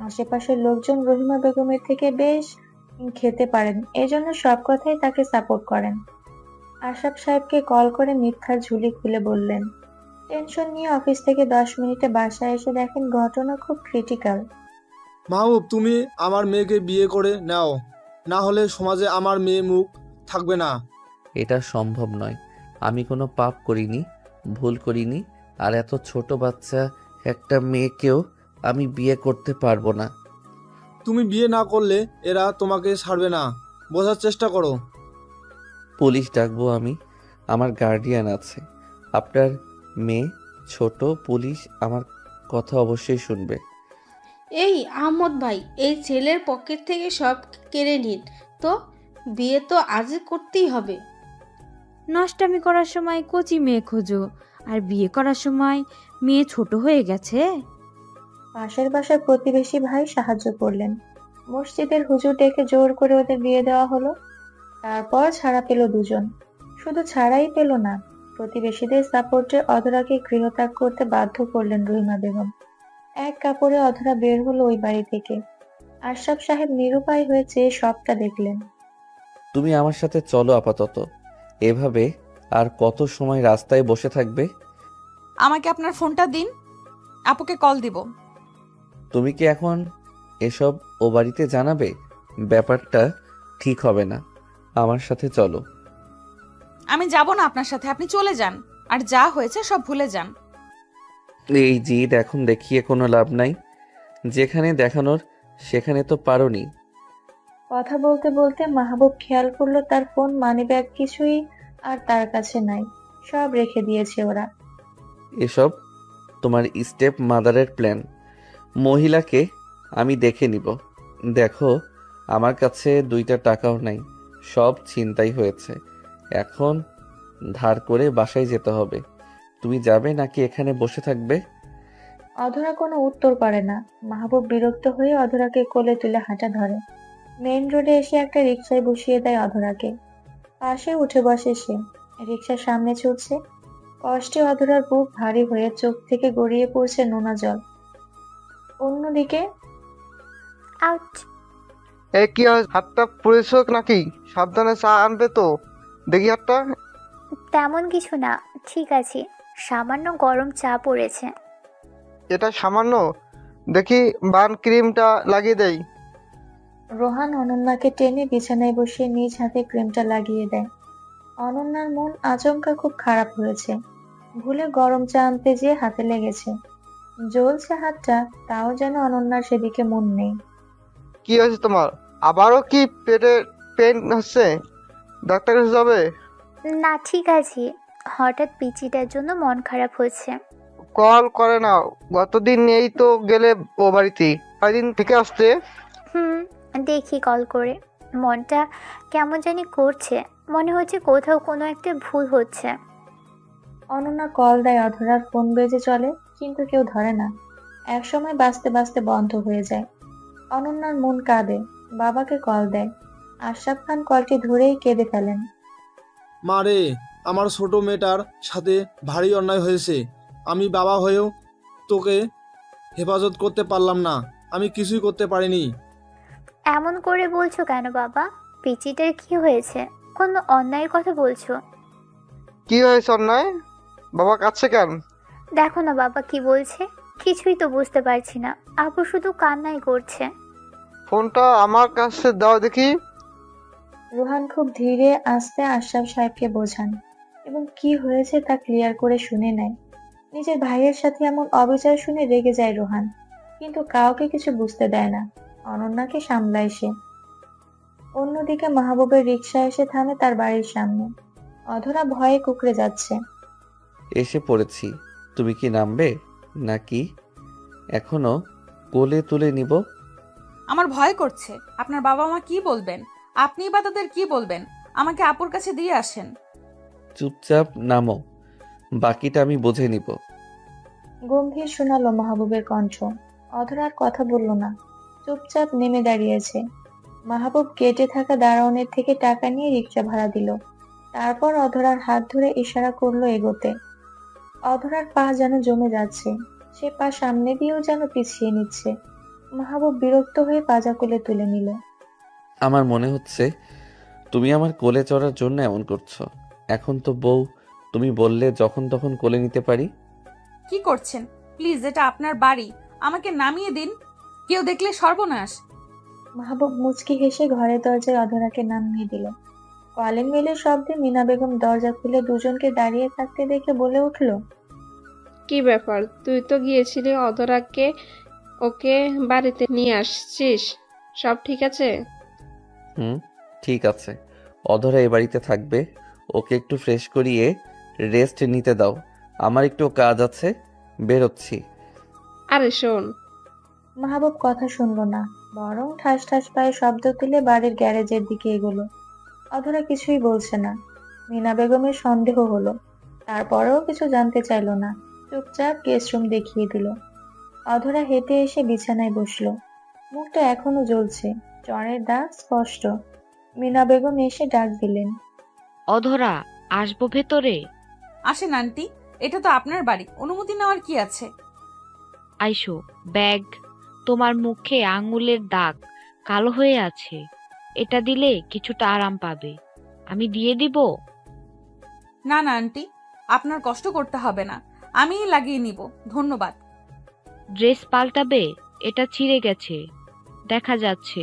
আশেপাশের লোকজন রহিমা বেগমের থেকে বেশ খেতে পারেন, এজন্য সব কথাই তাকে সাপোর্ট করেন। আশরাফ সাহেবকে কল করে মিথ্যার ঝুলি খুলে বললেন। টেনশন নিয়ে অফিস থেকে 10 মিনিটে বাসায় এসে দেখেন ঘটনা খুব ক্রিটিক্যাল। মাহবুব, তুমি আমার মেয়েকে বিয়ে করে নাও, না হলে সমাজে আমার মেয়ে মুখ থাকবে না। এটা সম্ভব নয়। আমি কোনো পাপ করিনি, ভুল করিনি। আর এত ছোট বাচ্চা একটা মেয়েকেও আমি বিয়ে করতে পারবো না। তুমি বিয়ে না করলে এরা তোমাকে ছাড়বে না, বোঝার চেষ্টা করো। পুলিশ ডাকবো আমি, আমার গার্ডিয়ান আছে। আপনার মেয়ে ছোট, পুলিশ আমার কথা অবশ্যই শুনবে। এই আহমদ ভাই, এই ছেলের পকেট থেকে সব কেড়ে নিন তো। বিয়ে তো আজই করতেই হবে। নষ্টামি করার সময় কচি মেয়ে খোঁজো, আর বিয়ে করার সময় মেয়ে ছোট হয়ে গেছে। পাশের বাসার প্রতিবেশী ভাই সাহায্য করলেন। মসজিদের হুজুর ডেকে জোর করে ওদের বিয়ে দেওয়া হলো। তারপর ছাড়া পেল দুজন। শুধু ছাড়াই পেল না, প্রতিবেশীদের সাপোর্টে অধরাকে গৃহত্যাগ করতে বাধ্য করলেন রহিমা বেগম। এক কাপড়ে অধরা বের হলো ওই বাড়ি থেকে। আশরাফ সাহেব নিরুপায় হয়ে চেয়ে সবটা দেখলেন। তুমি আমার সাথে চলো আপাতত। এভাবে আর কত সময় রাস্তায় বসে থাকবে? আমাকে আপনার ফোনটা দিন, আপুকে কল দিব। তুমি কি এখন এসব ও বাড়িতে জানাবে? ব্যাপারটা ঠিক হবে না। আমার সাথে চলো। আমি যাব না আপনার সাথে, আপনি চলে যান, আর যা হয়েছে সব ভুলে যান। এই জিদ এখন দেখিয়ে কোনো লাভ নাই। যেখানে দেখানোর সেখানে তো পারোনি। কথা বলতে বলতে মাহবুব খেয়াল করলো তার ফোন, মানিব্যাগ কিছুই আর তার কাছে নাই, সব রেখে দিয়েছে ওরা। এসব তোমার স্টেপ মাদারের প্ল্যান। মহিলাকে আমি দেখে নিব। দেখো, আমার কাছে 2টা টাকাও নাই, সব ছিনতাই হয়েছে। এখন ধার করে বাসায় যেতে হবে। তুমি যাবে নাকি এখানে বসে থাকবে? অধরা কোনো উত্তর করে না। মাহবুব বিরক্ত হয়ে অধরাকে কোলে তুলে হাঁটা ধরে। মেইন রোডে এসে একটা রিকশায় বসিয়ে দেয় অধরাকে। পাশে উঠে বসে সে। রিকশার সামনে ছুটছে। কষ্টে অধরার বুক ভারী হয়ে চোখ থেকে গড়িয়ে পড়ছে নোনা জল। অন্যদিকে আউট। এই কি হাতটা পুড়েছ নাকি? সাবধানে চা আনবে তো, দেখি হাতটা। তেমন কিছু না, ঠিক আছে। সামান্য গরম চা পড়েছে। এটা সামান্য? দেখি বার্ন ক্রিমটা লাগিয়ে দেই। রোহান অনন্যাকে টেনে বিছানায় বসিয়ে নিজ হাতে ক্রিমটা লাগিয়ে দেয়। অনন্যার মন আচমকা খুব খারাপ হয়েছে। ভুলে গরম চা আনতে যেয়ে হাতে লেগেছে। জ্বলছে হাতটা, তাও যেন অনন্যার সেদিকে মন নেই। কি হয়েছে তোমার? আবারও কি পেটে পেন হচ্ছে? ডাক্তার কাছে যাবে? না, ঠিক আছে। হঠাৎ পিচিটার জন্য মন খারাপ হচ্ছে। কল করে নাও, গতদিন এই তো গেলে ও বাড়িতে, কয়দিন থেকে আসতে। দেখি কল করে। মনটা কেমন জানি করছে, মনে হচ্ছে কোথাও কোনো একটা ভুল হচ্ছে। অনন্যা কল দেয়, অধরার ফোন বেজে চলে, কিন্তু কেউ ধরে না। একসময় বাজতে বাজতে বন্ধ হয়ে যায়। অনন্যার মন কাঁদে, বাবাকে কল দেয়। আশরাফ খান কলটি ধরেই কেঁদে ফেলেন। মা রে, আমার ছোট মেয়েটার সাথে ভারী অন্যায় হয়েছে। আমি বাবা হয়েও তোকে হেফাজত করতে পারলাম না, আমি কিছুই করতে পারিনি। এমন করে বলছো কেন বাবা? পিচিটার কি হয়েছে? কোনো অন্যায়ের কথা বলছো? কি হয়েছে অন্যায়? বাবা কাঁদছে কেন? দেখো না বাবা কি বলছে, কিছুই তো বুঝতে পারছি না। আপু শুধু কান্নাই করছে। ফোনটা আমার কাছে দাও দেখি। রোহান খুব ধীরে আস্তে আশরাফ সাহেবকে বোঝান এবং কি হয়েছে তা ক্লিয়ার করে শুনে নেয়। নিজের ভাইয়ের সাথে এমন অবিচার শুনে রেগে যায় রোহান, কিন্তু কাউকে কিছু বুঝতে দেয় না। অনন্যাকে সামলায় সে। অন্যদিকে মাহবুবের রিকশা এসে থামে তার বাড়ির সামনে। অধরা ভয়ে কুঁকড়ে যাচ্ছে। এসে পড়েছি। তুমি কি নামবে নাকি এখনো কোলে তুলে নিব? আমার ভয় করছে। আপনার বাবা মা কি বলবেন? আপনিই বা তাদের কি বলবেন? আমাকে আপুর কাছে দিয়ে আসেন। চুপচাপ নামো, বাকিটা আমি বুঝে নিব। গম্ভীর শোনালো মাহবুবের কণ্ঠ। অধরা আর কথা বলল না, চুপচাপ নেমে দাঁড়িয়েছে। মাহবুব গেটে থাকা দারোয়ানের থেকে টাকা নিয়ে রিকশা ভাড়া দিল। তারপর অধরার হাত ধরে ইশারা করলো এগোতে। অধরার পা যেন জমে যাচ্ছে, সে পা সামনে দিয়েও যেন পিছিয়ে নিচ্ছে। মাহবুব বিরক্ত হয়ে পাজা কোলে তুলে নিল। আমার মনে হচ্ছে তুমি আমার কোলে চড়ার জন্য এমন করছো। এখন তো বউ, তুমি বললে যখন তখন কোলে নিতে পারি। কি করছেন? প্লিজ, এটা আপনার বাড়ি, আমাকে নামিয়ে দিন। কেউ দেখলে সর্বনাশ। মাহবুব মুচকি হেসে ঘরের দরজায় অধরাকে নামিয়ে দিল। কলিং বেলের শব্দে মিনা বেগম দরজা খুলে দুজনকে দাঁড়িয়ে থাকতে দেখে বলে উঠল, কি ব্যাপার, তুই তো গিয়েছিলি অধরাকে ওকে বাড়িতে নিয়ে আসছিস, সব ঠিক আছে? ঠিক আছে। অধরা এ বাড়িতে থাকবে, ওকে একটু ফ্রেশ করিয়ে রেস্ট নিতে দাও। আমার একটু কাজ আছে, বেরোচ্ছি। আরে শোন। মাহবুব কথা শুনল না, বরং ঠাস ঠাস পায়ে শব্দ তুলে বাড়ির গ্যারেজের দিকে এগোলো। অধরা কিছুই বলছে না। মিনা বেগমের সন্দেহ হলো, তারপরেও কিছু জানতে চাইলো না, চুপচাপ গেস্ট রুম দেখিয়ে দিল। অধরা হেঁটে এসে বিছানায় বসলো। মুখটা এখনো জ্বলছে, জ্বরের দাগ স্পষ্ট। মিনা বেগম এসে ডাক দিলেন, অধরা, আসবো ভেতরে? আসেন আন্টি, এটা তো আপনার বাড়ি, অনুমতি নেওয়ার কি আছে? আইসো। ব্যাগ। তোমার মুখে আঙুলের দাগ কালো হয়ে আছে, এটা দিলে কিছুটা আরাম পাবে। আমি দিয়ে দিব? না না আন্টি, আপনার কষ্ট করতে হবে না, আমিই লাগিয়ে নিব, ধন্যবাদ। ড্রেস পাল্টাবে? এটা ছিঁড়ে গেছে, দেখা যাচ্ছে।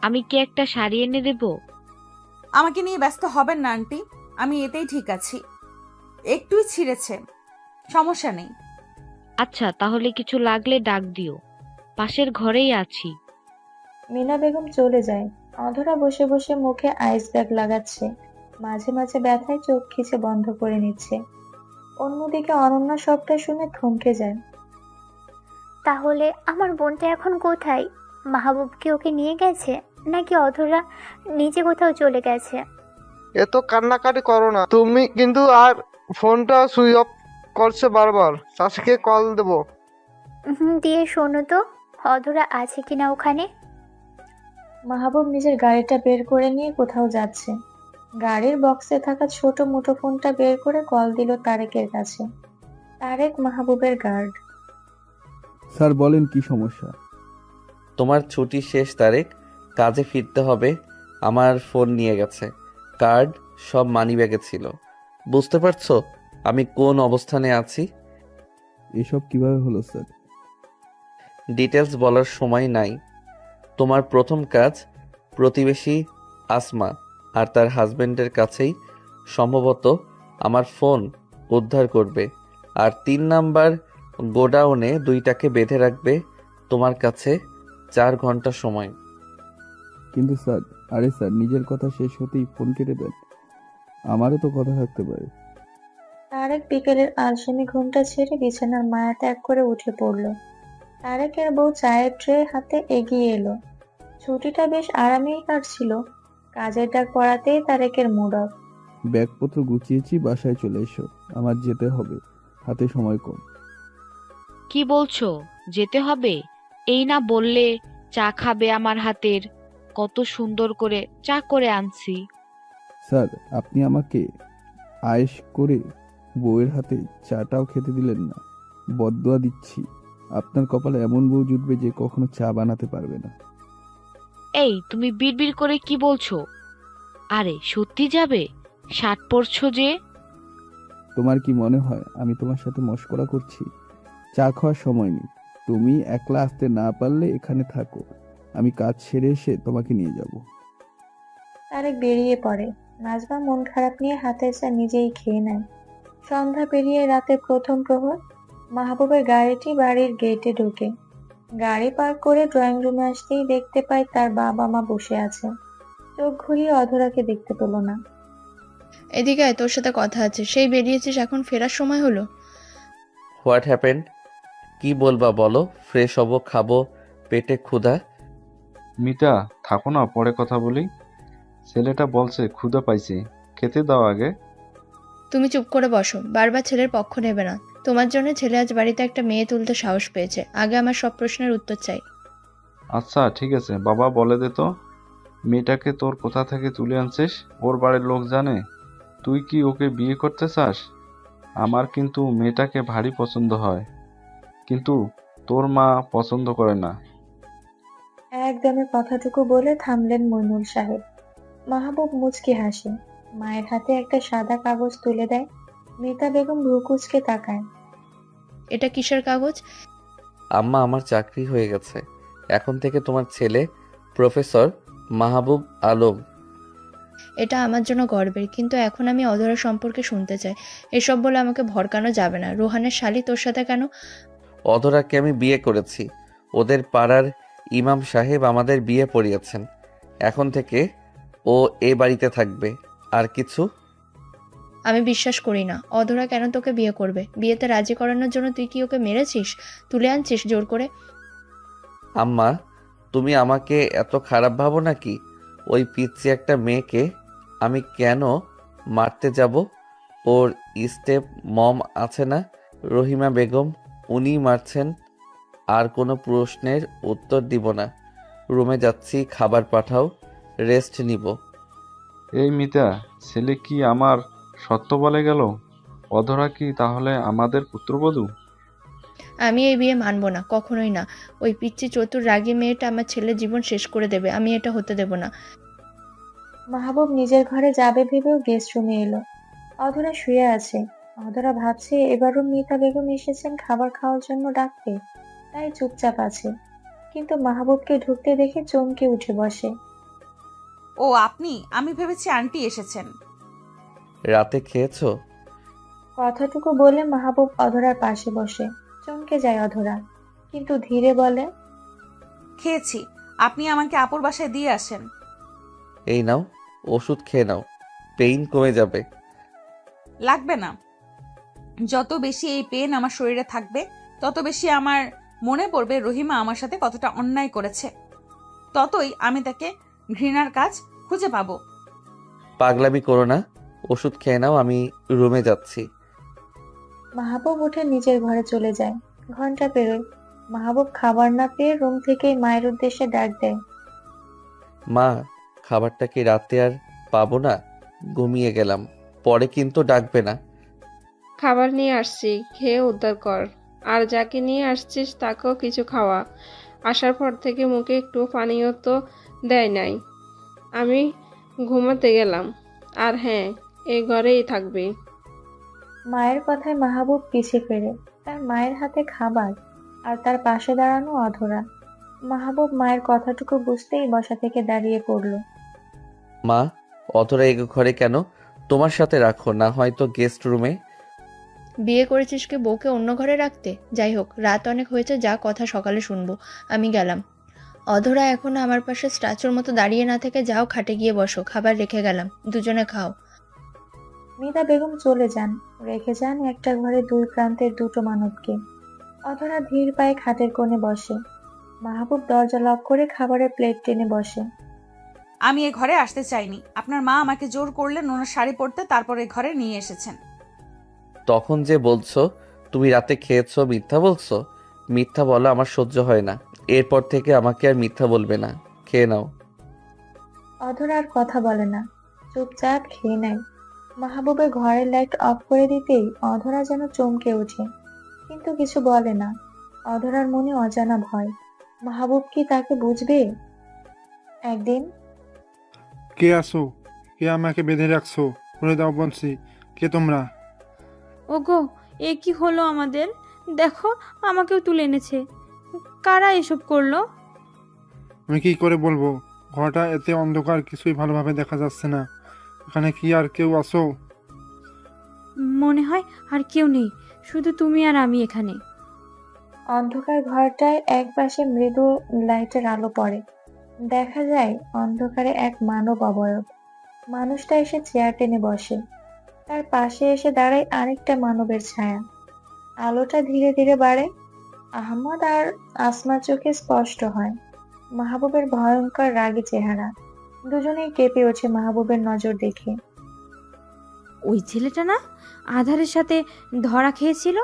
আমি কি একটা শাড়ি এনে দেব? আমাকে নিয়ে ব্যস্ত হবেন না আন্টি, আমি এতেই ঠিক আছি। একটুই ছিঁড়েছে, সমস্যা নেই। আচ্ছা, তাহলে কিছু লাগলে ডাক দিও, পাশের ঘরেই আছি। মিনা বেগম চলে যায়। অধরা বসে বসে মুখে আইস ব্যাগ লাগাচ্ছে, মাঝে মাঝে ব্যথায় চোখ খিচে বন্ধ করে নিচ্ছে। অন্যদিকে অনন্যা সবটা শুনে থমকে যায়। তাহলে আমার বোনটা এখন কোথায়? মাহবুব কি ওকে নিয়ে গেছে, নাকি অধরা নিজে কোথাও চলে গেছে? এত কান্নাকাটি করো না তুমি কিন্তু। আর ফোনটা সুইচ অফ করছে বারবার। চাষিকে কল দেবো। দিয়ে শোনো তো, অধরা আছে কিনা ওখানে। মাহবুব নিজের গাড়িটা বের করে নিয়ে কোথাও যাচ্ছে। গাড়ির বক্সে থাকা ছোট মুঠো ফোনটা বের করে কল দিল তারেকের কাছে। তারেক মাহবুবের গার্ড। স্যার বলেন, কি সমস্যা? তোমার ছুটি শেষ তারেক, কাজে ফিরতে হবে। আমার ফোন নিয়ে গেছে, কার্ড সব মানিব্যাগে ছিল। বুঝতে পারছো আমি কোন অবস্থানে আছি? এসব কিভাবে হলো স্যার? ডিটেলস বলার সময় নাই। তোমার প্রথম কাজ প্রতিবেশী আসমা আর তার হাজবেন্ডের কাছেই সম্ভবত আমার ফোন উদ্ধার করবে। আর 3 নাম্বার গোডাউনে 2টাকে বেঁধে রাখবে তোমার কাছে 4 ঘন্টা সময়। কিন্তু স্যার, আরে স্যার, নিজের কথা শেষ হতেই ফোন কেটে দেন। আমারও তো কথা থাকতে পারে। তারেক বিকেলের আলসেমি ঘুমটা ছেড়ে বিছানার মায়া ত্যাগ করে উঠে পড়ল। তারেকের বউ চায়ের ট্রে হাতে এগিয়ে এলো। ছুটিটা বেশ আরামেই কাটছিল, কাজের ডাক পড়াতেই তারেকের মুড অফ। ব্যাগপত্র গুছিয়েছি, বাসায় চলে এসো, আমার যেতে হবে, হাতে সময় কম। কি বলছো, যেতে হবে? এই না বললে চা খাবে আমার হাতের, কত সুন্দর করে চা করে আনছি। স্যার, আপনি আমাকে আয়েশ করে বউয়ের হাতে চাটাও খেতে দিলেন না। বদদোয়া দিচ্ছি, আপনার কপালে এমন বউ জুটবে যে কখনো চা বানাতে পারবে না। এই, তুমি বিড়বিড় করে কি বলছো? আরে সত্যি যাবে? শার্ট পরছো যে। তোমার কি মনে হয় আমি তোমার সাথে মশকরা করছি? চা খাওয়ার সময় নেই, তুমি একলা আসতে না পারলে এখানে থাকো, আমি কাজ সেরে এসে তোমাকে নিয়ে যাব। তারেক বেরিয়ে পড়ে। নাজমা মন খারাপ নিয়ে হাতের চা নিজেই খেয়ে নেয়। সন্ধ্যা পেরিয়ে রাতের প্রথম প্রহর। মাহবুবের গাড়িটি বাড়ির গেটে ঢোকে। গাড়ি পার্ক করে ড্রয়িং রুমে আসতেই দেখতে পায় তার বাবা মা বসে আছে। চোখ ঘুরিয়ে অধরাকে দেখতে পেল না। এদিকে আয়, তোর সাথে কথা আছে। সেই বেরিয়েছিস, এখন ফেরার সময় হলো। What happened? কি বলবা বলো? ফ্রেশ হবো, খাবো, পেটে ক্ষুধা। মিতা, থাকো না, পরে কথা বলি। ছেলেটা বলছে ক্ষুধা পাইছে, খেতে দাও আগে। তুমি চুপ করে বসো, বারবার ছেলের পক্ষ নেবে না। তোমার জন্য ছেলে আজ বাড়িতে একটা মেয়ে তুলতে সাহস পেয়েছে। আগে আমার সব প্রশ্নের উত্তর চাই। আচ্ছা ঠিক আছে, বাবা বলে দে তো, মেয়েটাকে তোর কোথা থেকে তুলে আনছিস? ওর বাড়ির লোক জানে? তুই কি ওকে বিয়ে করতে চাস? আমার কিন্তু মেয়েটাকে ভারী পছন্দ হয়, কিন্তু তোর মা পছন্দ করে না। একদমে কথাটুকু বলে থামলেন মইনুল সাহেব। মাহবুব মুচকি হাসে, মায়ের হাতে একটা সাদা কাগজ তুলে দেয়। মিতা বেগম ভ্রু কুঁচকে তাকায়। এটা কিসের কাগজ? আম্মা, আমার চাকরি হয়ে গেছে। এখন থেকে তোমার ছেলে প্রফেসর মাহবুব আলম। এটা আমার জন্য গর্বের, কিন্তু এখন আমি অধরা সম্পর্কে শুনতে চাই। এসব বলে আমাকে ভড়কানো যাবে না। রোহানের শালি তোর সাথে কেন? অধরাকে আমি বিয়ে করেছি। ওদের পাড়ার ইমাম সাহেব আমাদের বিয়ে পড়িয়েছেন। এখন থেকে ও এ বাড়িতে থাকবে। আর কিছু? আমি বিশ্বাস করি না। অধরা কেন তোকে বিয়ে করবে? বিয়েতে রাজি করানোর জন্য তুই কি ওকে মেরেছিস, তুলে আনছিস জোর করে? আম্মা, তুমি আমাকে এত খারাপ ভাবো নাকি? ওই পিচ্ছি একটা মেয়েকে আমি কেন মারতে যাব? ওর স্টেপ মম আছে না, রহিমা বেগম, উনি মারছেন। আর কোনো প্রশ্নের উত্তর দিব না। রুমে যাচ্ছি, খাবার পাঠাও, রেস্ট নিব। এই মিতা, ছেলে কি আমার সত্য বলে গেল? অধরা কি তাহলে আমাদের পুত্রবধূ? আমি এই বিয়ে মানব না, কখনোই না। ওই পিচ্চি চতুর রাগী মেয়েটা আমার ছেলের জীবন শেষ করে দেবে। আমি এটা হতে দেব না। মাহবুব নিজের ঘরে যাবে ভেবেও গেস্ট রুমে এলো। অধরা শুয়ে আছে। অধরা ভাবছে এবারও মিতা বেগম এসেছেন খাবার খাওয়ার জন্য ডাকতে, তাই চুপচাপ আছে। কিন্তু মাহবুবকে ঢুকতে দেখে চমকে উঠে বসে। ও আপনি? আমি ভেবেছি আন্টি এসেছেন। রাতে খেয়েছো? কথাটুকু বলে মাহবুব অধরার পাশে বসে। চমকে যায় অধরা, কিন্তু ধীরে বলে, খেয়েছি। আপনি আমাকে আপুর বাসায় দিয়ে আসেন। এই নাও, ওষুধ খেয়ে নাও, পেইন কমে যাবে। লাগবে না। যত বেশি এই পেন আমার শরীরে থাকবে, তত বেশি আমার মনে পড়বে রহিমা আমার সাথে কতটা অন্যায় করেছে। ততই আমি তাকে ঘৃণার কাজ খুঁজে পাবো। পাগলামি করো না, ওষুধ খেয়ে নাও, আমি রুমে যাচ্ছি। মাহবুব উঠে নিজের ঘরে চলে যায়। ঘন্টা পেরোয়। মাহবুব খাবার না পেয়ে রুম থেকেই মায়ের উদ্দেশ্যে ডাক দেয়। মা, খাবারটা কি রাতে আর পাবো না? ঘুমিয়ে গেলাম, পরে কিন্তু ডাকবে না। খাবার নিয়ে আসছি, খেয়ে উদ্ধার কর। আর যাকে নিয়ে আসছিস তাকেও কিছু খাওয়া। আসার পর থেকে মুখে একটু পানিও তো দেয় নাই। আমি ঘুমাতে গেলাম। আর হ্যাঁ, এই ঘরেই থাকবে। মায়ের কথায় মাহবুব পিছে ফেরে। তার মায়ের হাতে খাবার, আর তার পাশে দাঁড়ানো অধরা। মাহবুব মায়ের কথাটুকু বুঝতেই বসা থেকে দাঁড়িয়ে পড়ল। মা, অতটা এগো ঘরে কেন? তোমার সাথে রাখো, না হয়তো গেস্ট রুমে। বিয়ে করেছিস কি বউকে অন্য ঘরে রাখতে? যাই হোক, রাত অনেক হয়েছে, যা কথা সকালে শুনবো। আমি গেলাম। অধরা এখনো আমার পাশে স্ট্যাচুর মতো দাঁড়িয়ে না থেকে যাও, খাটে গিয়ে বসো। খাবার রেখে গেলাম, দুজনে খাও। মিতা বেগম চলে যান, রেখে যান একটা ঘরে দুই প্রান্তের দুটো মানবকে। অধরা ধীর পায়ে খাটের কোণে বসে। মাহবুব দরজা লক করে খাবারের প্লেট টেনে বসে। আমি এ ঘরে আসতে চাইনি। আপনার মা আমাকে জোর করলেন ওনার শাড়ি পরতে, তারপর এ ঘরে নিয়ে এসেছেন। তখন যে বলছো তুমি রাতে খেয়েছো, মিথ্যা বলছো। মিথ্যা বলা আমার সহ্য হয় না। এরপর থেকে আমাকে আর মিথ্যা বলবে না। খেয়ে নাও। অধরা আর কথা বলে না, চুপচাপ খেয়ে নেয়। মাহবুবের ঘরের লাইট অফ করে দিতেই অধরা যেন চমকে ওঠে, কিন্তু কিছু বলে না। অধরার মনে অজানা ভয়। মাহবুব কি তাকে বুঝবে? একদিন, কে আসো? কে আমাকে বেঁধে রাখছো? খুলে দাও বলছি। কে তোমরা? ওগো, এ কি হলো আমাদের? দেখো, আমাকেও তুলে এনেছে। কারা এসব করলো? আমি কি করে বলবো? ঘরটা এতে অন্ধকার, কিছুই ভালোভাবে দেখা যাচ্ছে না। এখানে কি আর কেউ আসো? মনে হয় আর কেউ নেই, শুধু তুমি আর আমি এখানে। অন্ধকার ঘরটায় এক পাশে মৃদু লাইটের আলো পড়ে। দেখা যায় অন্ধকারে এক মানব অবয়ব। মানুষটা এসে চেয়ার টেনে বসে। তার পাশে এসে দাঁড়ায় আরেকটা মানবের ছায়া। আলোটা ধীরে ধীরে বাড়ে। আহমদ আর আসমা চোখে স্পষ্ট হয়। মাহবুবের ভয়ঙ্কর রাগী চেহারা। দুজনেই কেঁপে ওঠে মাহবুবের নজর দেখে। ওই ছেলেটা না আধারের সাথে ধরা খেয়েছিল?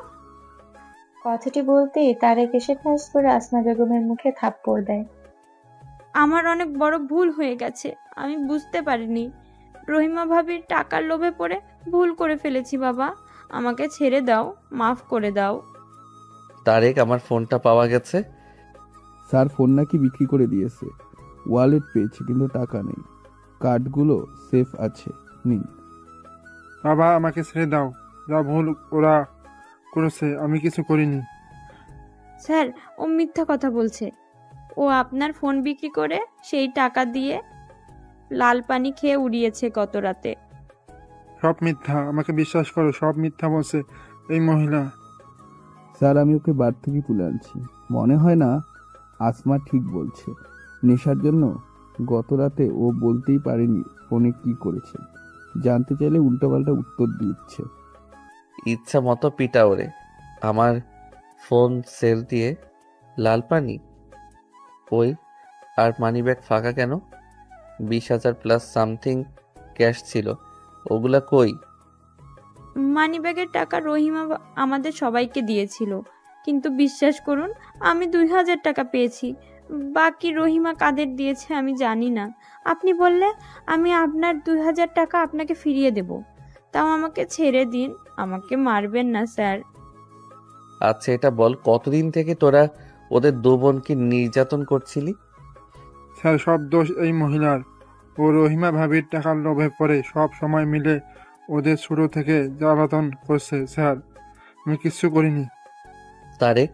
কথাটি বলতেই তারেক এসে ঠাস করে আসমা বেগমের মুখে থাপ্পড় দেয়। আমার অনেক বড় ভুল হয়ে গেছে, আমি বুঝতে পারিনি। রহিমা ভাবির টাকার লোভে পড়ে ভুল করে ফেলেছি বাবা, আমাকে ছেড়ে দাও, মাফ করে দাও। তারেক, আমার ফোনটা পাওয়া গেছে। স্যার ফোন নাকি বিক্রি করে দিয়েছে। ওয়ালেট পেয়েছে কিন্তু টাকা নেই। কার্ডগুলো সেফ আছে, নিন। বাবা আমাকে ছেড়ে দাও, যা ভুল ওরা করেছে আমি কিছু করিনি। স্যার, ও মিথ্যা কথা বলছে। ও আপনার ফোন বিক্রি করে সেই টাকা দিয়ে লাল পানি খেয়ে উড়িয়েছে গত রাতে। সব মিথ্যা, আমাকে বিশ্বাস করো, সব মিথ্যা বলছে এই মহিলা। স্যার আমি ওকে বার থেকে তুলে আনছি। মনে হয় না আসমা ঠিক বলছে। নেশার জন্য গত রাতে ও বলতেই পারেনি ফোনে কি করেছে। জানতে চাইলে উল্টোপাল্টা উত্তর দিচ্ছে। ইচ্ছা মতো পিটা ওরে। আমার ফোন সেল দিয়ে লাল পানি? ওই, আর মানি ব্যাগ ফাঁকা কেন? 20,000 প্লাস সামথিং ক্যাশ ছিল, ওগুলা কই? মানিব্যাগের টাকা রহিমা আমাদের সবাইকে দিয়েছিল, কিন্তু বিশ্বাস করুন আমি 2,000 টাকা পেয়েছি। বাকি রহিমা কাদের দিয়েছে আমি জানি না। আপনি বললে আমি আপনার 2,000 টাকা আপনাকে ফিরিয়ে দেব। তাও আমাকে ছেড়ে দিন, আমাকে মারবেন না স্যার। আচ্ছা এটা বল, কতদিন থেকে তোরা ওদের দু বোনকে নির্যাতন করছিলি? স্যার সব দোষ এই মহিলার। ও রহিমা ভাবির টাকার লোভে পড়ে সব সময় মিলে ওদের ছোট থেকে জ্বালাতন করছে। স্যার আমি কিচ্ছু করিনি। তারেক,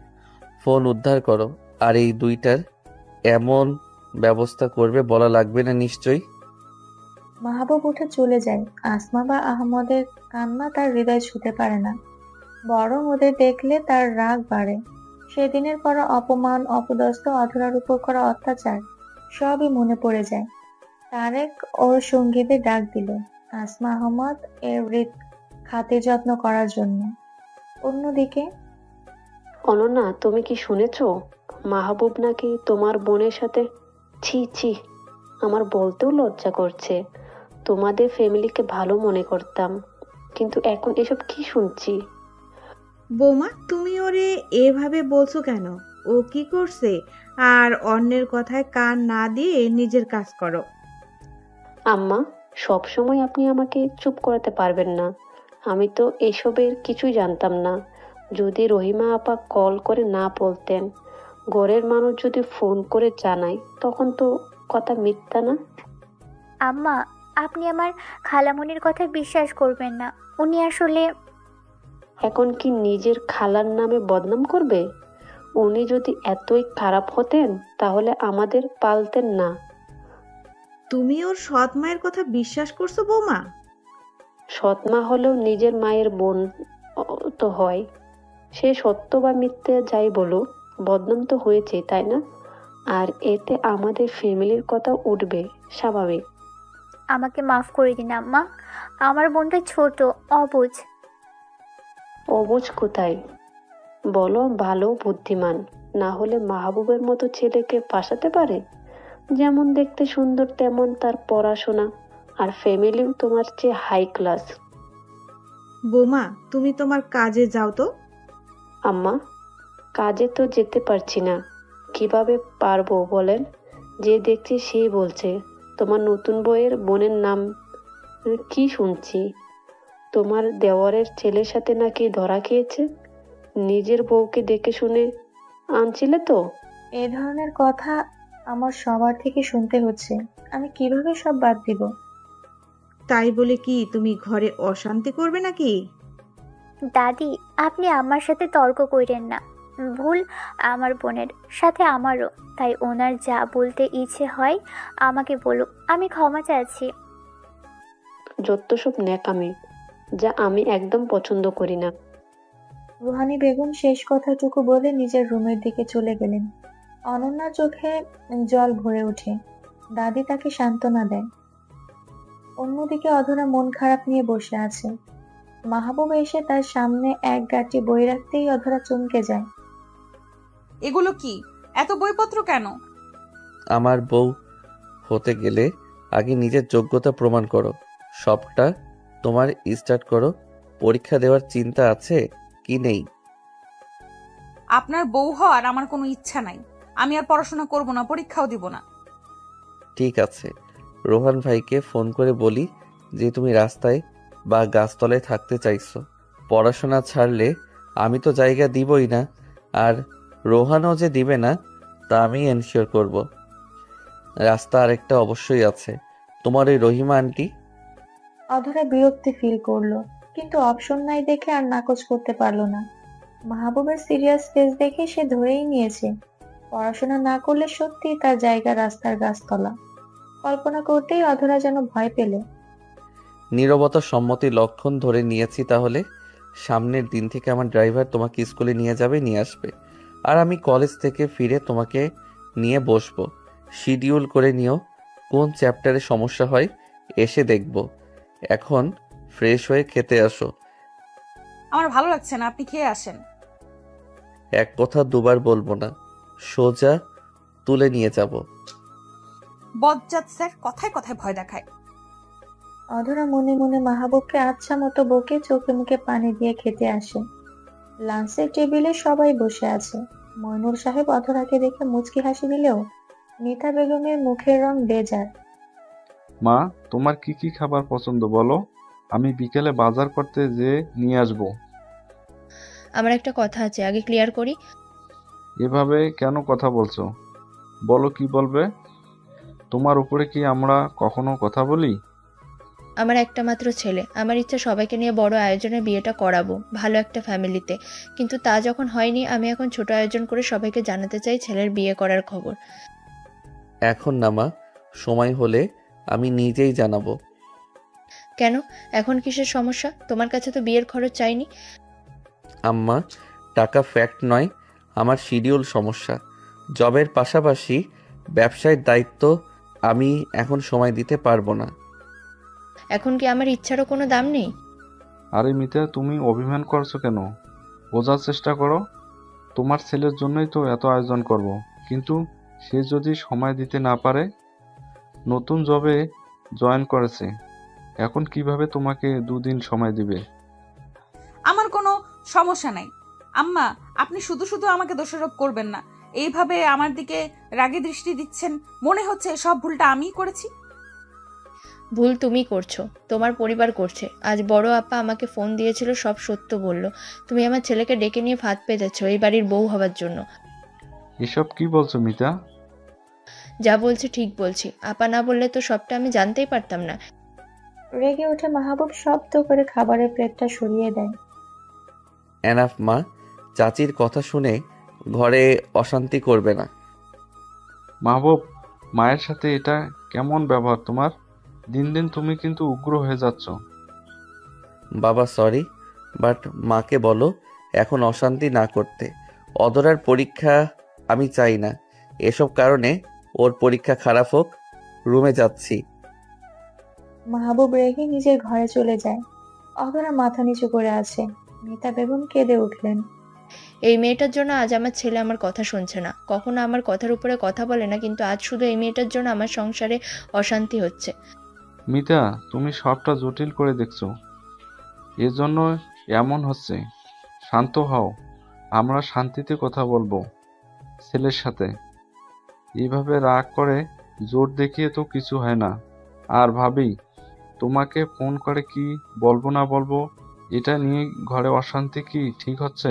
ফোন উদ্ধার করো। আর এই দুইটার এমন ব্যবস্থা করবে বলা লাগবে না নিশ্চয়ই। মাহবুব উঠে চলে যায়। আসমা বা আহমদের কান্না তার হৃদয় ছুঁতে পারে না, বরং ওদের দেখলে তার রাগ বাড়ে। সেদিনের করা অপমান, অপদস্থ অধরার উপর করা অত্যাচার সবই মনে পড়ে যায়। তারেক ওর সঙ্গীদের ডাক দিল আসমা আহমদ এর খাতির যত্ন করার জন্য। অন্যদিকে অনন্যা, তুমি কি শুনেছো মাহবুব নাকি তোমার বোনের সাথে? ছি ছি, আমার বলতেও লজ্জা করছে। তোমাদের ফ্যামিলিকে ভালো মনে করতাম, কিন্তু এখন এসব কি শুনছি? বৌমা, তুমি ওরে এভাবে বলছো কেন? ও কি করছে? আর অন্যের কথায় কান না দিয়ে নিজের কাজ করো। আম্মা, সব সময় আপনি আমাকে চুপ করাতে পারবেন না। আমি তো এসবের কিছুই জানতাম না। যদি রহিমা আপা কল করে না বলতেন, ঘরের মানুষ যদি ফোন করে জানায়, তখন তো কথা মিথ্যা না। আম্মা, আপনি আমার খালামণির কথা বিশ্বাস করবেন না। উনি আসলে এখন কি নিজের খালার নামে বদনাম করবে? উনি যদি এতই খারাপ হতেন তাহলে আমাদের পালতেন না। তুমি ওর সৎ মায়ের কথা বিশ্বাস করছো বৌমা? সৎ মা হলেও নিজের মায়ের বোন তো হয়। সে সত্য বা মিথ্যে যাই বলুক, বদনাম তো হয়েছে, তাই না? আর এতে আমাদের ফ্যামিলির কথা উঠবে, স্বাভাবিক। আমাকে মাফ করে দিন আম্মা। আমার বোনটা ছোট, অবুঝ। অবুঝ কোথায়? বলো ভালো বুদ্ধিমান, না হলে মাহবুবের মতো ছেলেকে ফাঁসাতে পারে? যেমন দেখতে সুন্দর তেমন তার পড়াশোনা, আর ফ্যামিলিও তোমার চেয়ে হাই ক্লাস। বৌমা, তুমি তোমার কাজে যাও তো। আম্মা, কাজে তো যেতে পারছি না। কিভাবে পারবো বলেন? যে দেখছি সেই বলছে তোমার নতুন বউয়ের বোনের নাম কি শুনছি। তোমার দেওয়ারের ছেলের সাথে নাকি ধরা খেয়েছে। নিজের বউকে দেখে শুনে আনছিলে তো? এ ধরনের কথা আমার সবার থেকে শুনতে হচ্ছে। আমি কিভাবে সব বাদ দিব? তাই বলে কি তুমি ঘরে অশান্তি করবে নাকি? দাদি, আপনি আমার সাথে তর্ক করেন না। ভুল আমার বোনের সাথে আমারও। তাই ওনার যা বলতে ইচ্ছে হয় আমাকে বলুক, আমি ক্ষমা চাইছি। যত সব ন্যাকামি, যা আমি একদম পছন্দ করি না। রুহানি বেগম শেষ কথাটুকু বলে নিজের রুমের দিকে চলে গেলেন। অনন্যার চোখে জল ভরে ওঠে। দাদি তাকে সান্ত্বনা দেয়। অন্যদিকে অধরা মন খারাপ নিয়ে বসে আছে। মাহবুব এসে তার সামনে এক গাঁটি বই রাখতেই অধরা চমকে যায়। এগুলো কি? এত বইপত্র কেন? আমার বউ হতে গেলে আগে নিজের যোগ্যতা প্রমাণ করো। সবটা তোমার স্টার্ট করো। পরীক্ষা দেওয়ার চিন্তা আছে কি নেই? আপনার বউ হওয়ার আমার কোনো ইচ্ছা নাই। আমি আর পড়াশোনা করব না, পরীক্ষাও দিব না। ঠিক আছে, রোহান ভাইকে ফোন করে বলি যে তুমি রাস্তায় বা গাছতলায় থাকতে চাইছো। পড়াশোনা ছাড়লে আমি তো জায়গা দিবই না, আর রোহানও যে দিবে না তা আমি এনশিওর করব। রাস্তা আরেকটা অবশ্যই আছে, তোমার ওই রহিমা আন্টি। অধরা বিরক্তি ফিল করলো, কিন্তু অপশন নাই দেখে আর নাকচ করতে পারলো না। মাহবুবের সিরিয়াস ফেস দেখে সে ধরেই নিয়েছে পড়াশোনা না করলে সত্যিই তার জায়গা রাস্তার গাছতলা। কল্পনা করতেই অধরা যেন ভয় পেল। নীরবতা সম্মতি লক্ষণ ধরে নিয়েছি। তাহলে সামনের দিন থেকে আমার ড্রাইভার তোমাকে স্কুলে নিয়ে যাবে, নিয়ে আসবে, আর আমি কলেজ থেকে ফিরে তোমাকে নিয়ে বসবো। শিডিউল করে নিও কোন চ্যাপ্টারে সমস্যা হয়, এসে দেখব। এখন ফ্রেশ হয়ে খেতে আসো। আমার ভালো লাগছে না, আপনি খেয়ে আসেন। এক কথা দুবার বলবো না, সোজা তুলে নিয়ে যাব। বজ্জাত স্যার কথায় কথায় ভয় দেখায়। অধরা মনে মনে মাহবুবকে আচ্ছা মতো বকে চোখে মুখে পানি দিয়ে খেতে আসে। লাঞ্চের টেবিলে সবাই বসে আছে। মইনুল সাহেব অধরাকে দেখে মুচকি হাসি দিলেও মিতা বেগমের মুখের রং বেজার। মা, তোমার কি কি খাবার পছন্দ বলো, আমি বিকেলে বাজার করতে যেয়ে নিয়ে আসবো। আমার একটা কথা আছে, আগে ক্লিয়ার করি। এভাবে কেন কথা বলছো? বলো কি বলবে। তোমার উপরে কি আমরা কখনো কথা বলি? আমার একটা মাত্র ছেলে, আমার ইচ্ছা সবাইকে নিয়ে বড় আয়োজনে বিয়েটা করাবো, ভালো একটা ফ্যামিলিতে। কিন্তু তা যখন হয়নি, আমি এখন ছোট আয়োজন করে সবাইকে জানাতে চাই ছেলের বিয়ে করার খবর। এখন না মা, সময় হলে আমি নিজেই জানাবো। কেন, এখন কিসের সমস্যা? তোমার কাছে তো বিয়ের খরচ চাইনি। আম্মা, টাকা ফ্যাক্ট নয়, আমার শিডিউল সমস্যা। জবের পাশাপাশি ব্যবসায়ের দায়িত্ব, আমি এখন সময় দিতে পারবো না। এখন কি আমার ইচ্ছারও কোনো দাম নেই? আরে মিতা, তুমি অভিমান করছো কেন? বোঝার চেষ্টা করো। তোমার ছেলের জন্যই তো এত আয়োজন করব, কিন্তু সে যদি সময় দিতে না পারে, নতুন জবে জয়েন করেছে, এখন কিভাবে তোমাকে 2 দিন সময় দিবে? আমার কোনো সমস্যা নাই। আম্মা, আপনি শুধু শুধু আমাকে দোষারোপ করবেন না। এইভাবে আমার দিকে রাগী দৃষ্টি দিচ্ছেন, মনে হচ্ছে সব ভুলটা আমিই করেছি। ভুল তুমি করছো, তোমার পরিবার করছে। আজ বড় আপা আমাকে ফোন দিয়েছিল, সব সত্য বলল। তুমি আমার ছেলেকে ডেকে নিয়ে ফাঁদ পেতেছো এই বাড়ির বউ হবার জন্য। এসব কি বলছো মিতা? যা বলছি ঠিক বলছি। আপা না বললে তো সবটা আমি জানতেই পারতাম না। রেগে উঠে মাহবুব শব্দ করে খাবারের প্লেটটা সরিয়ে দেয়। এনাফ মা, চাচির কথা শুনে ঘরে অশান্তি করবে না। মাহবুব, মায়ের সাথে এটা কেমন ব্যবহার তোমার? দিন দিন তুমি কিন্তু উগ্র হয়ে যাচ্ছ। বাবা সরি, বাট মাকে বলো এখন অশান্তি না করতে। অধরার পরীক্ষা আমি চাই না, এসব কারণে ওর পরীক্ষা খারাপ হোক। রুমে যাচ্ছি। মাহবুব রেগে নিজের ঘরে চলে যায়। অধরা মাথা নিচু করে আছে। মিতা বেগম কেঁদে উঠলেন। এই মেয়েটার জন্য আজ আমার ছেলে আমার কথা শুনছে না, কখনো আমার কথার উপরে কথা বলে না, কিন্তু আজ শুধু এই মেয়েটার জন্য আমার সংসারে অশান্তি হচ্ছে। মিতা, তুমি সবটা জটিল করে দেখছো, এজন্য এমন হচ্ছে। শান্ত হও, আমরা শান্তিতে কথা বলবো ছেলের সাথে। এইভাবে রাগ করে জোর দেখিয়ে তো কিছু হয় না। আর ভাবি, তোমাকে ফোন করে কি বলবো না বলবো এটা নিয়ে ঘরে অশান্তি কি ঠিক হচ্ছে?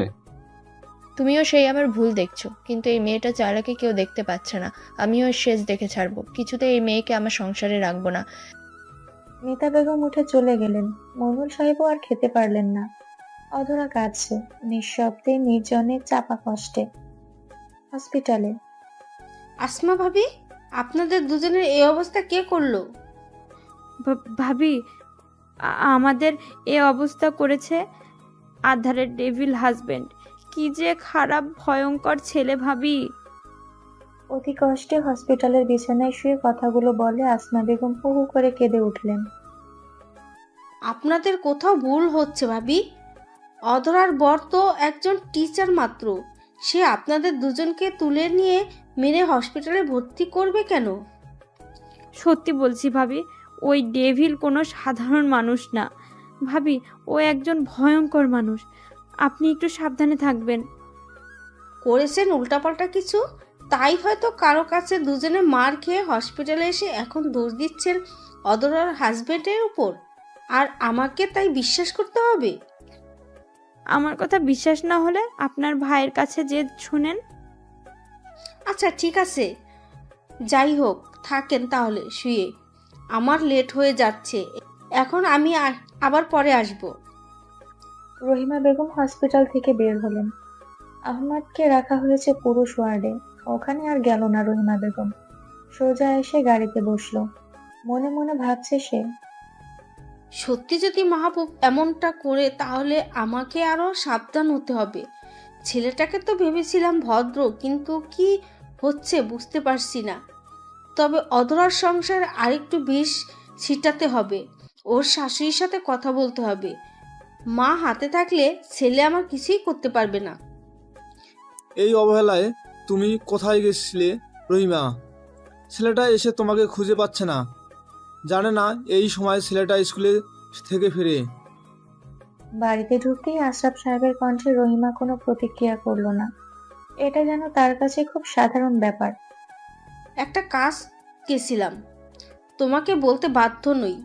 তুমিও সেই আমার ভুল দেখছো, কিন্তু এই মেয়েটা চালাকে কেউ দেখতে পাচ্ছে না। আমিও এর শেষ দেখে ছাড়বো, কিছুতে এই মেয়েকে আমার সংসারে রাখবো না। মিতা বেগম উঠে চলে গেলেন। মইনুল সাহেবও আর খেতে পারলেন না। অধরা কাঁদছে, নিঃশব্দে, নির্জনে, চাপা কষ্টে। হসপিটালে আসমা ভাবি, আপনাদের দুজনের এই অবস্থা কে করলো? ভাবি, আমাদের এ অবস্থা করেছে আধারের ডেভিল হাজবেন্ড। কি যে খারাপ ভয়ঙ্কর ছেলে ভাবি। অতি কষ্টে হসপিটালের বিছানায় শুয়ে কথাগুলো বলে আসমা বেগম হু হু করে কেঁদে উঠলেন। আপনাদের কোথাও ভুল হচ্ছে ভাবি। অধরার বর তো একজন টিচার মাত্র, সে আপনাদের দুজনকে তুলে নিয়ে মেরে হসপিটালে ভর্তি করবে কেন? সত্যি বলছি ভাবি, ওই ডেভিল কোনো সাধারণ মানুষ না ভাবি, ও একজন ভয়ঙ্কর মানুষ। আপনি একটু সাবধানে থাকবেন। করেছেন উল্টাপাল্টা কিছু, তাই হয়তো কারো কাছে দুজনে মার খেয়ে হসপিটালে এসে এখন দোষ দিচ্ছেন অদরার হাজবেন্ডের উপর, আর আমাকে তাই বিশ্বাস করতে হবে? আমার কথা বিশ্বাস না হলে আপনার ভাইয়ের কাছে যে শুনেন। আচ্ছা ঠিক আছে, যাই হোক, থাকেন তাহলে শুয়ে। আমার লেট হয়ে যাচ্ছে, এখন আমি আবার পরে আসব। রহিমা বেগম হসপিটাল থেকে বের হলেন। আহমাদকে রাখা হয়েছে পুরুষ ওয়ার্ডে। ওখানে আর গেল না রহিমা বেগম, সোজা এসে গাড়িতে বসলো। মনে মনে ভাবছে সে, সত্যি যদি মাহবুব এমনটা করে তাহলে আমাকে আরো সাবধান হতে হবে। ছেলেটাকে তো ভেবেছিলাম ভদ্র, কিন্তু কি হচ্ছে বুঝতে পারছি না। তবে অধরার সংসার আরেকটু বিষ ছিটাতে হবে, ওর শাশুড়ির সাথে কথা বলতে হবে। মা হাতে থাকলে ছেলে আমার কিছুই করতে পারবে না। এই অবহেলায় তুমি কোথায় গেছিলে রহিমা? ছেলেটা এসে তোমাকে খুঁজে পাচ্ছে না, জানে না এই সময় ছেলেটা স্কুলে থেকে ফিরে। বাড়িতে ঢুকতেই আশরাফ সাহেবের কণ্ঠে রহিমা কোনো প্রতিক্রিয়া করলো না। এটা যেন তার কাছে খুব সাধারণ ব্যাপার। একটা কাজ গেছিলাম, তোমাকে বলতে বাধ্য নই।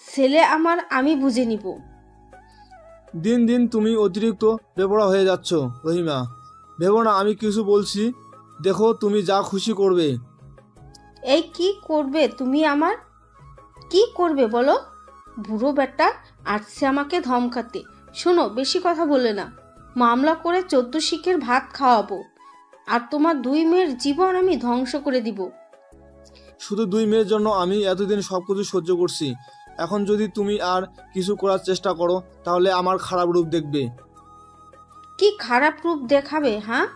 ছেলে আমার, আমি বুঝে নিব। দিন দিন তুমি অতিরিক্ত বেপরোয়া হয়ে যাচ্ছ রহিমা। ভেবো না আমি কিছু বলছি, দেখো তুমি যা খুশি করবে। এই কি করবে তুমি? আমার কি করবে বলো? বুড়ো বেটা আসছে আমাকে ধমকাতে। শোনো, বেশি কথা বলে না, মামলা করে 14 শিখের ভাত খাওয়াবো, আর তোমার 2 মেয়ের জীবন আমি ধ্বংস করে দিব। শুধু 2 মেয়ের জন্য আমি এতদিন সবকিছু সহ্য করছি, এখন যদি তুমি আর কিছু করার চেষ্টা করো তাহলে আমার খারাপ রূপ দেখবে। কি খারাপ রূপ দেখাবে? হ্যাঁ,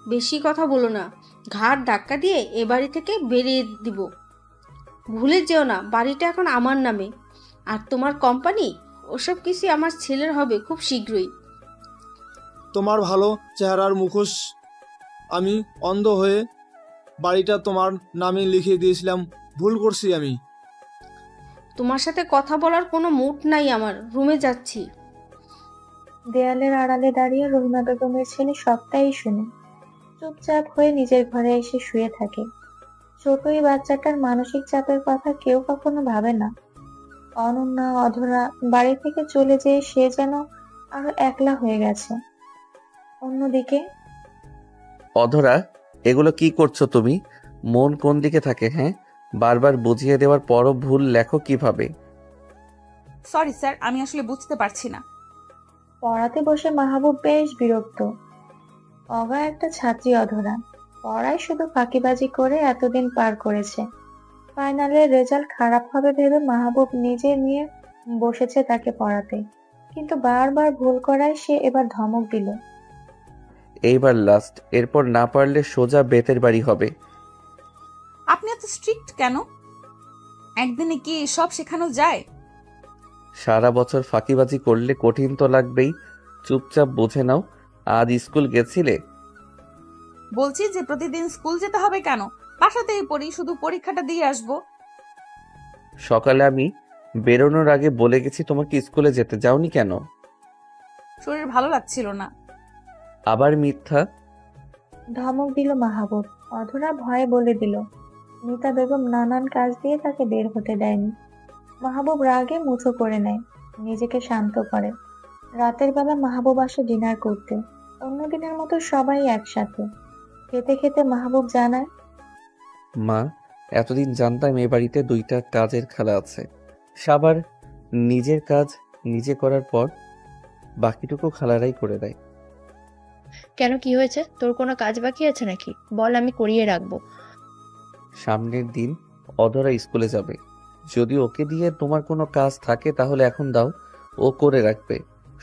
বেশি কথা বলো না, ঘাড় ধাক্কা দিয়ে এ বাড়ি থেকে বেরিয়ে দিব। ভুলে যেও না, বাড়িটা এখন আমার নামে, আর তোমার কোম্পানি, ওসব কিছু আমার ছেলের হবে খুব শীঘ্রই। তোমার ভালো চেহারার মুখোশ আমি অন্ধ হয়ে বাড়িটা তোমার নামে লিখে দিয়েছিলাম, ভুল করছি আমি। তোমার সাথে কথা বলার কোনো মুড নাই আমার, রুমে যাচ্ছি। দেয়ালের আড়ালে দাঁড়িয়ে রহিমা বেগমের ছেলে সবটাই শুনে চুপচাপ হয়ে নিজের ঘরে এসে শুয়ে থাকে। ছোট এই বাচ্চাটার মানসিক চাপের কথা কেউ কখনো ভাবে না। অনন্যা, অধরা বাড়ি থেকে চলে যেয়ে সে যেন আরো একলা হয়ে গেছে। অন্যদিকে অধরা, এগুলো কি করছো তুমি? মন কোন দিকে থাকে? হ্যাঁ, বারবার বুঝিয়ে দেওয়ার পরও ভুল লেখো কিভাবে? সরি স্যার, আমি আসলে বুঝতে পারছি না। পড়াতে বসে মাহবুব বেশ বিরক্ত। অগা একটা ছাত্রী অধরা, পড়ায় শুধু ফাঁকিবাজি করে এতদিন পার করেছে। ফাইনালের রেজাল্ট খারাপ হবে ভেবে মাহবুব নিজে নিয়ে বসেছে তাকে পড়াতে, কিন্তু বারবার ভুল করায় সে এবার ধমক দিল। এইবার লাস্ট, এরপর না পারলে সোজা বেতের বাড়ি হবে। আপনি এত স্ট্রিক্ট কেন? একদিনে কি সব শেখানো যায়? সারা বছর ফাঁকিবাজি করলে কঠিন তো লাগবেই। চুপচাপ বুঝে নাও। আজ স্কুল গেছিলে? বলছি যে প্রতিদিন স্কুল যেতে হবে কেন? বাসাতেই পড়ি, শুধু পরীক্ষাটা দিয়ে আসবো। সকালে আমি বেরোনোর আগে বলে গেছি তোমাকে স্কুলে যেতে, যাওনি কেন? শরীর ভালো লাগছিল না। আবার মিথ্যা। ধমক দিল মাহবুব। অধরা ভয়ে বলে দিল। মিতা বেগম নানান কাজ দিয়ে তাকে বের হতে দেয়নি। মাহবুব রাগে মুঠো করে নেয়, নিজেকে শান্ত করে। রাতের বেলা মাহবুব আসে ডিনার করতে। অন্যদিনের মতো সবাই একসাথে খেতে খেতে মাহবুব জানায়, মা, এতদিন জানতাম এ বাড়িতে 2টা কাজের খালা আছে। সবার নিজের কাজ নিজে করার পর বাকিটুকু খালারাই করে দেয়। কেন, কি হয়েছে? তোর কোনো কাজ বাকি আছে নাকি? বল, আমি করিয়ে রাখবো। সামনের দিন অধরা স্কুলে যাবে, যদি ওকে দিয়ে তোমার কোনো কাজ থাকে তাহলে এখন দাও, ও করে রাখবে।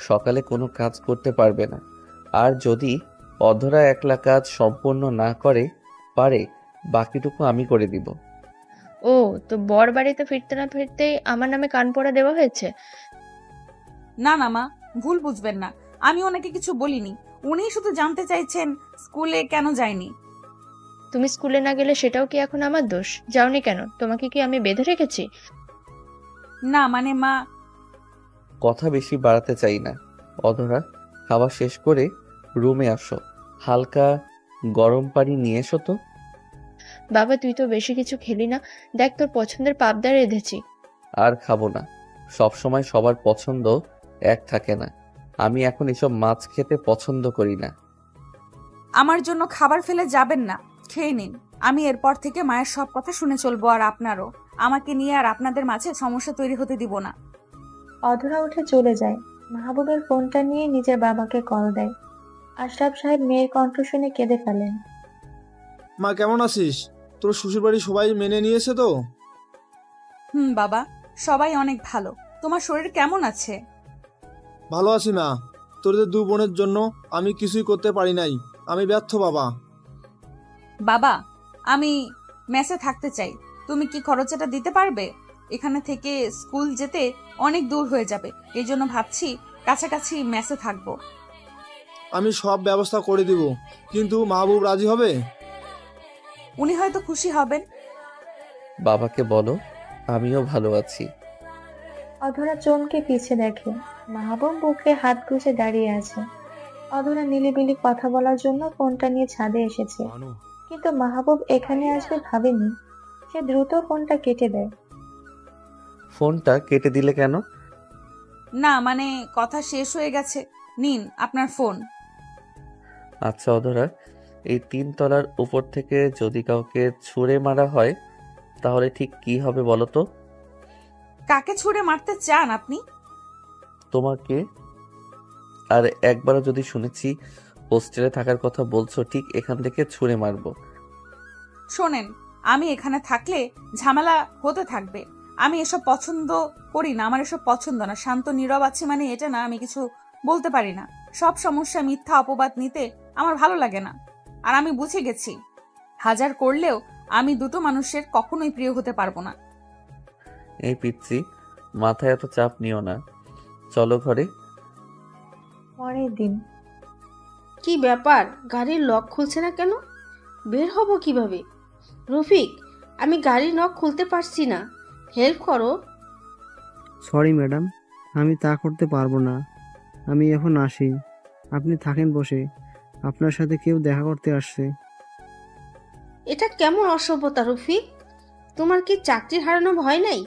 সকালে কোনো কাজ করতে পারবে না। আর যদি অধরা একলা কাজ সম্পূর্ণ না করে পারে, বাকিটুকু আমি করে দিব। ও, তো বর বাড়িতে ফিরতে না ফিরতেই আমার নামে কান পড়া দেওয়া হয়েছে? না না মা, ভুল বুঝবেন না, আমি ওনাকে কিছু বলিনি। উনি শুধু জানতে চাইছেন স্কুলে কেন যায়নি। তুমি স্কুলে না গেলে সেটাও কি এখন আমার দোষ? যাওনি কেন? তোমাকে কি আমি বেঁধে রেখেছি? না মানে মা। কথা বেশি বাড়াতে চাই না। অধরা, খাওয়া শেষ করে রুমে আসো। হালকা গরম পানি নিয়ে এসো তো। বাবা, তুই তো বেশি কিছু খেলি না। দেখ, তোর পছন্দের পাবদা রেঁধেছি। আর খাবো না। সব সময় সবার পছন্দ এক থাকে না। আমি এখন এসব মাছ খেতে পছন্দ করি না। আমার জন্য খাবার ফেলে যাবেন না, খেয়ে নিন। আমি এরপর থেকে মায়ের সব কথা শুনে চলবো, আর আপনারও। আমাকে নিয়ে আর আপনাদের মাঝে সমস্যা তৈরি হতে দিব না। অধরা উঠে চলে যায়। মাহবুবের ফোনটা নিয়ে নিজের বাবাকে কল দেয়। আশরাফ সাহেব মেয়ের কণ্ঠ শুনে কেঁদে ফেলেন। মা কেমন আছিস? তোর শ্বশুরবাড়ি সবাই মেনে নিয়েছে তো? বাবা, সবাই অনেক ভালো। তোমার শরীর কেমন আছে? ভালো আছি মা। তোদের 2 বোনের জন্য আমি কিছুই করতে পারি নাই। আমি ব্যর্থ বাবা। বাবা, আমি মেসে থাকতে চাই। তুমি কি খরচাটা দিতে পারবে? এখানে থেকে স্কুল যেতে অনেক দূর হয়ে যাবে, এই জন্য ভাবছি কাছাকাছি মেসে থাকবো। আমি সব ব্যবস্থা করে দিব, কিন্তু মাহবুব রাজি হবে? উনি হয়তো খুশি হবেন। বাবাকে বলো আমিও ভালো আছি। অধরা চমকে পিছে দেখে মাহবুব বুকে হাত গুজে দাঁড়িয়ে আছে। অধরা নিলিবিলি কথা বলার জন্য ফোনটা নিয়ে ছাদে এসেছে, কিন্তু মাহবুব এখানে আসবে ভাবেনি। সে দ্রুত ফোনটা কেটে দেয়। ফোনটা কেটে দিলে কেন? না মানে কথা শেষ হয়ে গেছে। নিন আপনার ফোন। আচ্ছা অধরা, এই 3 তলার উপর থেকে যদি কাউকে ছুঁড়ে মারা হয় তাহলে ঠিক কি হবে বলো তো? কাকে ছুঁড়ে মারতে চান আপনি? তোমাকে। আর একবারও যদি শুনেছি হোস্টেলে থাকার কথা বলছো, ঠিক এখান থেকে ছুঁড়ে মারবো। শোনেন, আমি এখানে থাকলে ঝামেলা হতে থাকবে। আমি এসব পছন্দ করি না, আমার এসব পছন্দ না। শান্ত নীরব আছি মানে এটা না আমি কিছু বলতে পারি না। সব সমস্যা মিথ্যা অপবাদ নিতে আমার ভালো লাগে না। আর আমি বুঝে গেছি, হাজার করলেও আমি দুটো মানুষের কখনোই প্রিয় হতে পারবো না। এই পিচ্ছি, মাথায় এত চাপ নিও না। চলো ঘরে। পরের দিন। কি ব্যাপার, গাড়ির লক খুলছে না কেন? বের হব কিভাবে? রফিক, আমি গাড়ির লক খুলতে পারছি না, হেল্প করো। সরি ম্যাডাম, আমি তা করতে পারবো না। আমি এখন আসি, আপনি থাকেন বসে। আপনার সাথে কেউ দেখা করতে আসছে। এটা কেমন অসভ্যতা রফিক? তোমার কি চাকরি হারানো ভয় নাই?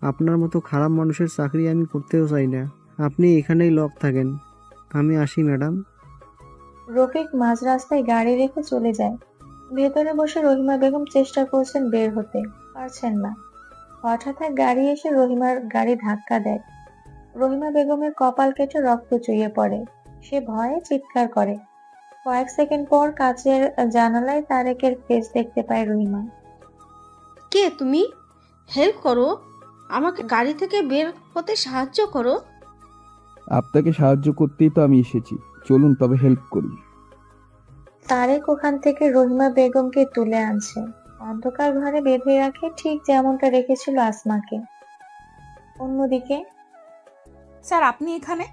আপনার মতো খারাপ মানুষের চাকরি আমি করতেও চাই না। আপনি এখানেই লক থাকেন, আমি আসি ম্যাডাম। রফিক মাঝ রাস্তায় গাড়ি রেখে চলে যায়। ভেতরে বসে রহিমা বেগম চেষ্টা করছেন বের হতে, পারছেন না। হঠাৎ এক গাড়ি এসে রহিমার গাড়ি ধাক্কা দেয়। রহিমা বেগমের কপাল কেটে রক্ত চুইয়ে পড়ে। সে ভয়ে চিৎকার করে। কয়েক সেকেন্ড পর কাচের জানালায় তারেকের ফেস দেখতে পায় রহিমা। কে তুমি? হেল্প করো, আমাকে গাড়ি থেকে বের হতে সাহায্য করো। আপনাকে সাহায্য করতেই তো আমি এসেছি, চলুন তবে হেল্প করি। তারেক ওখান থেকে রহিমা বেগমকে তুলে আনছে। অন্ধকার ঘরে বেঁধে রাখে, ঠিক যেমনটা রেখেছিল আসমাকে। অন্যদিকে স্যার, আপনি এখানে?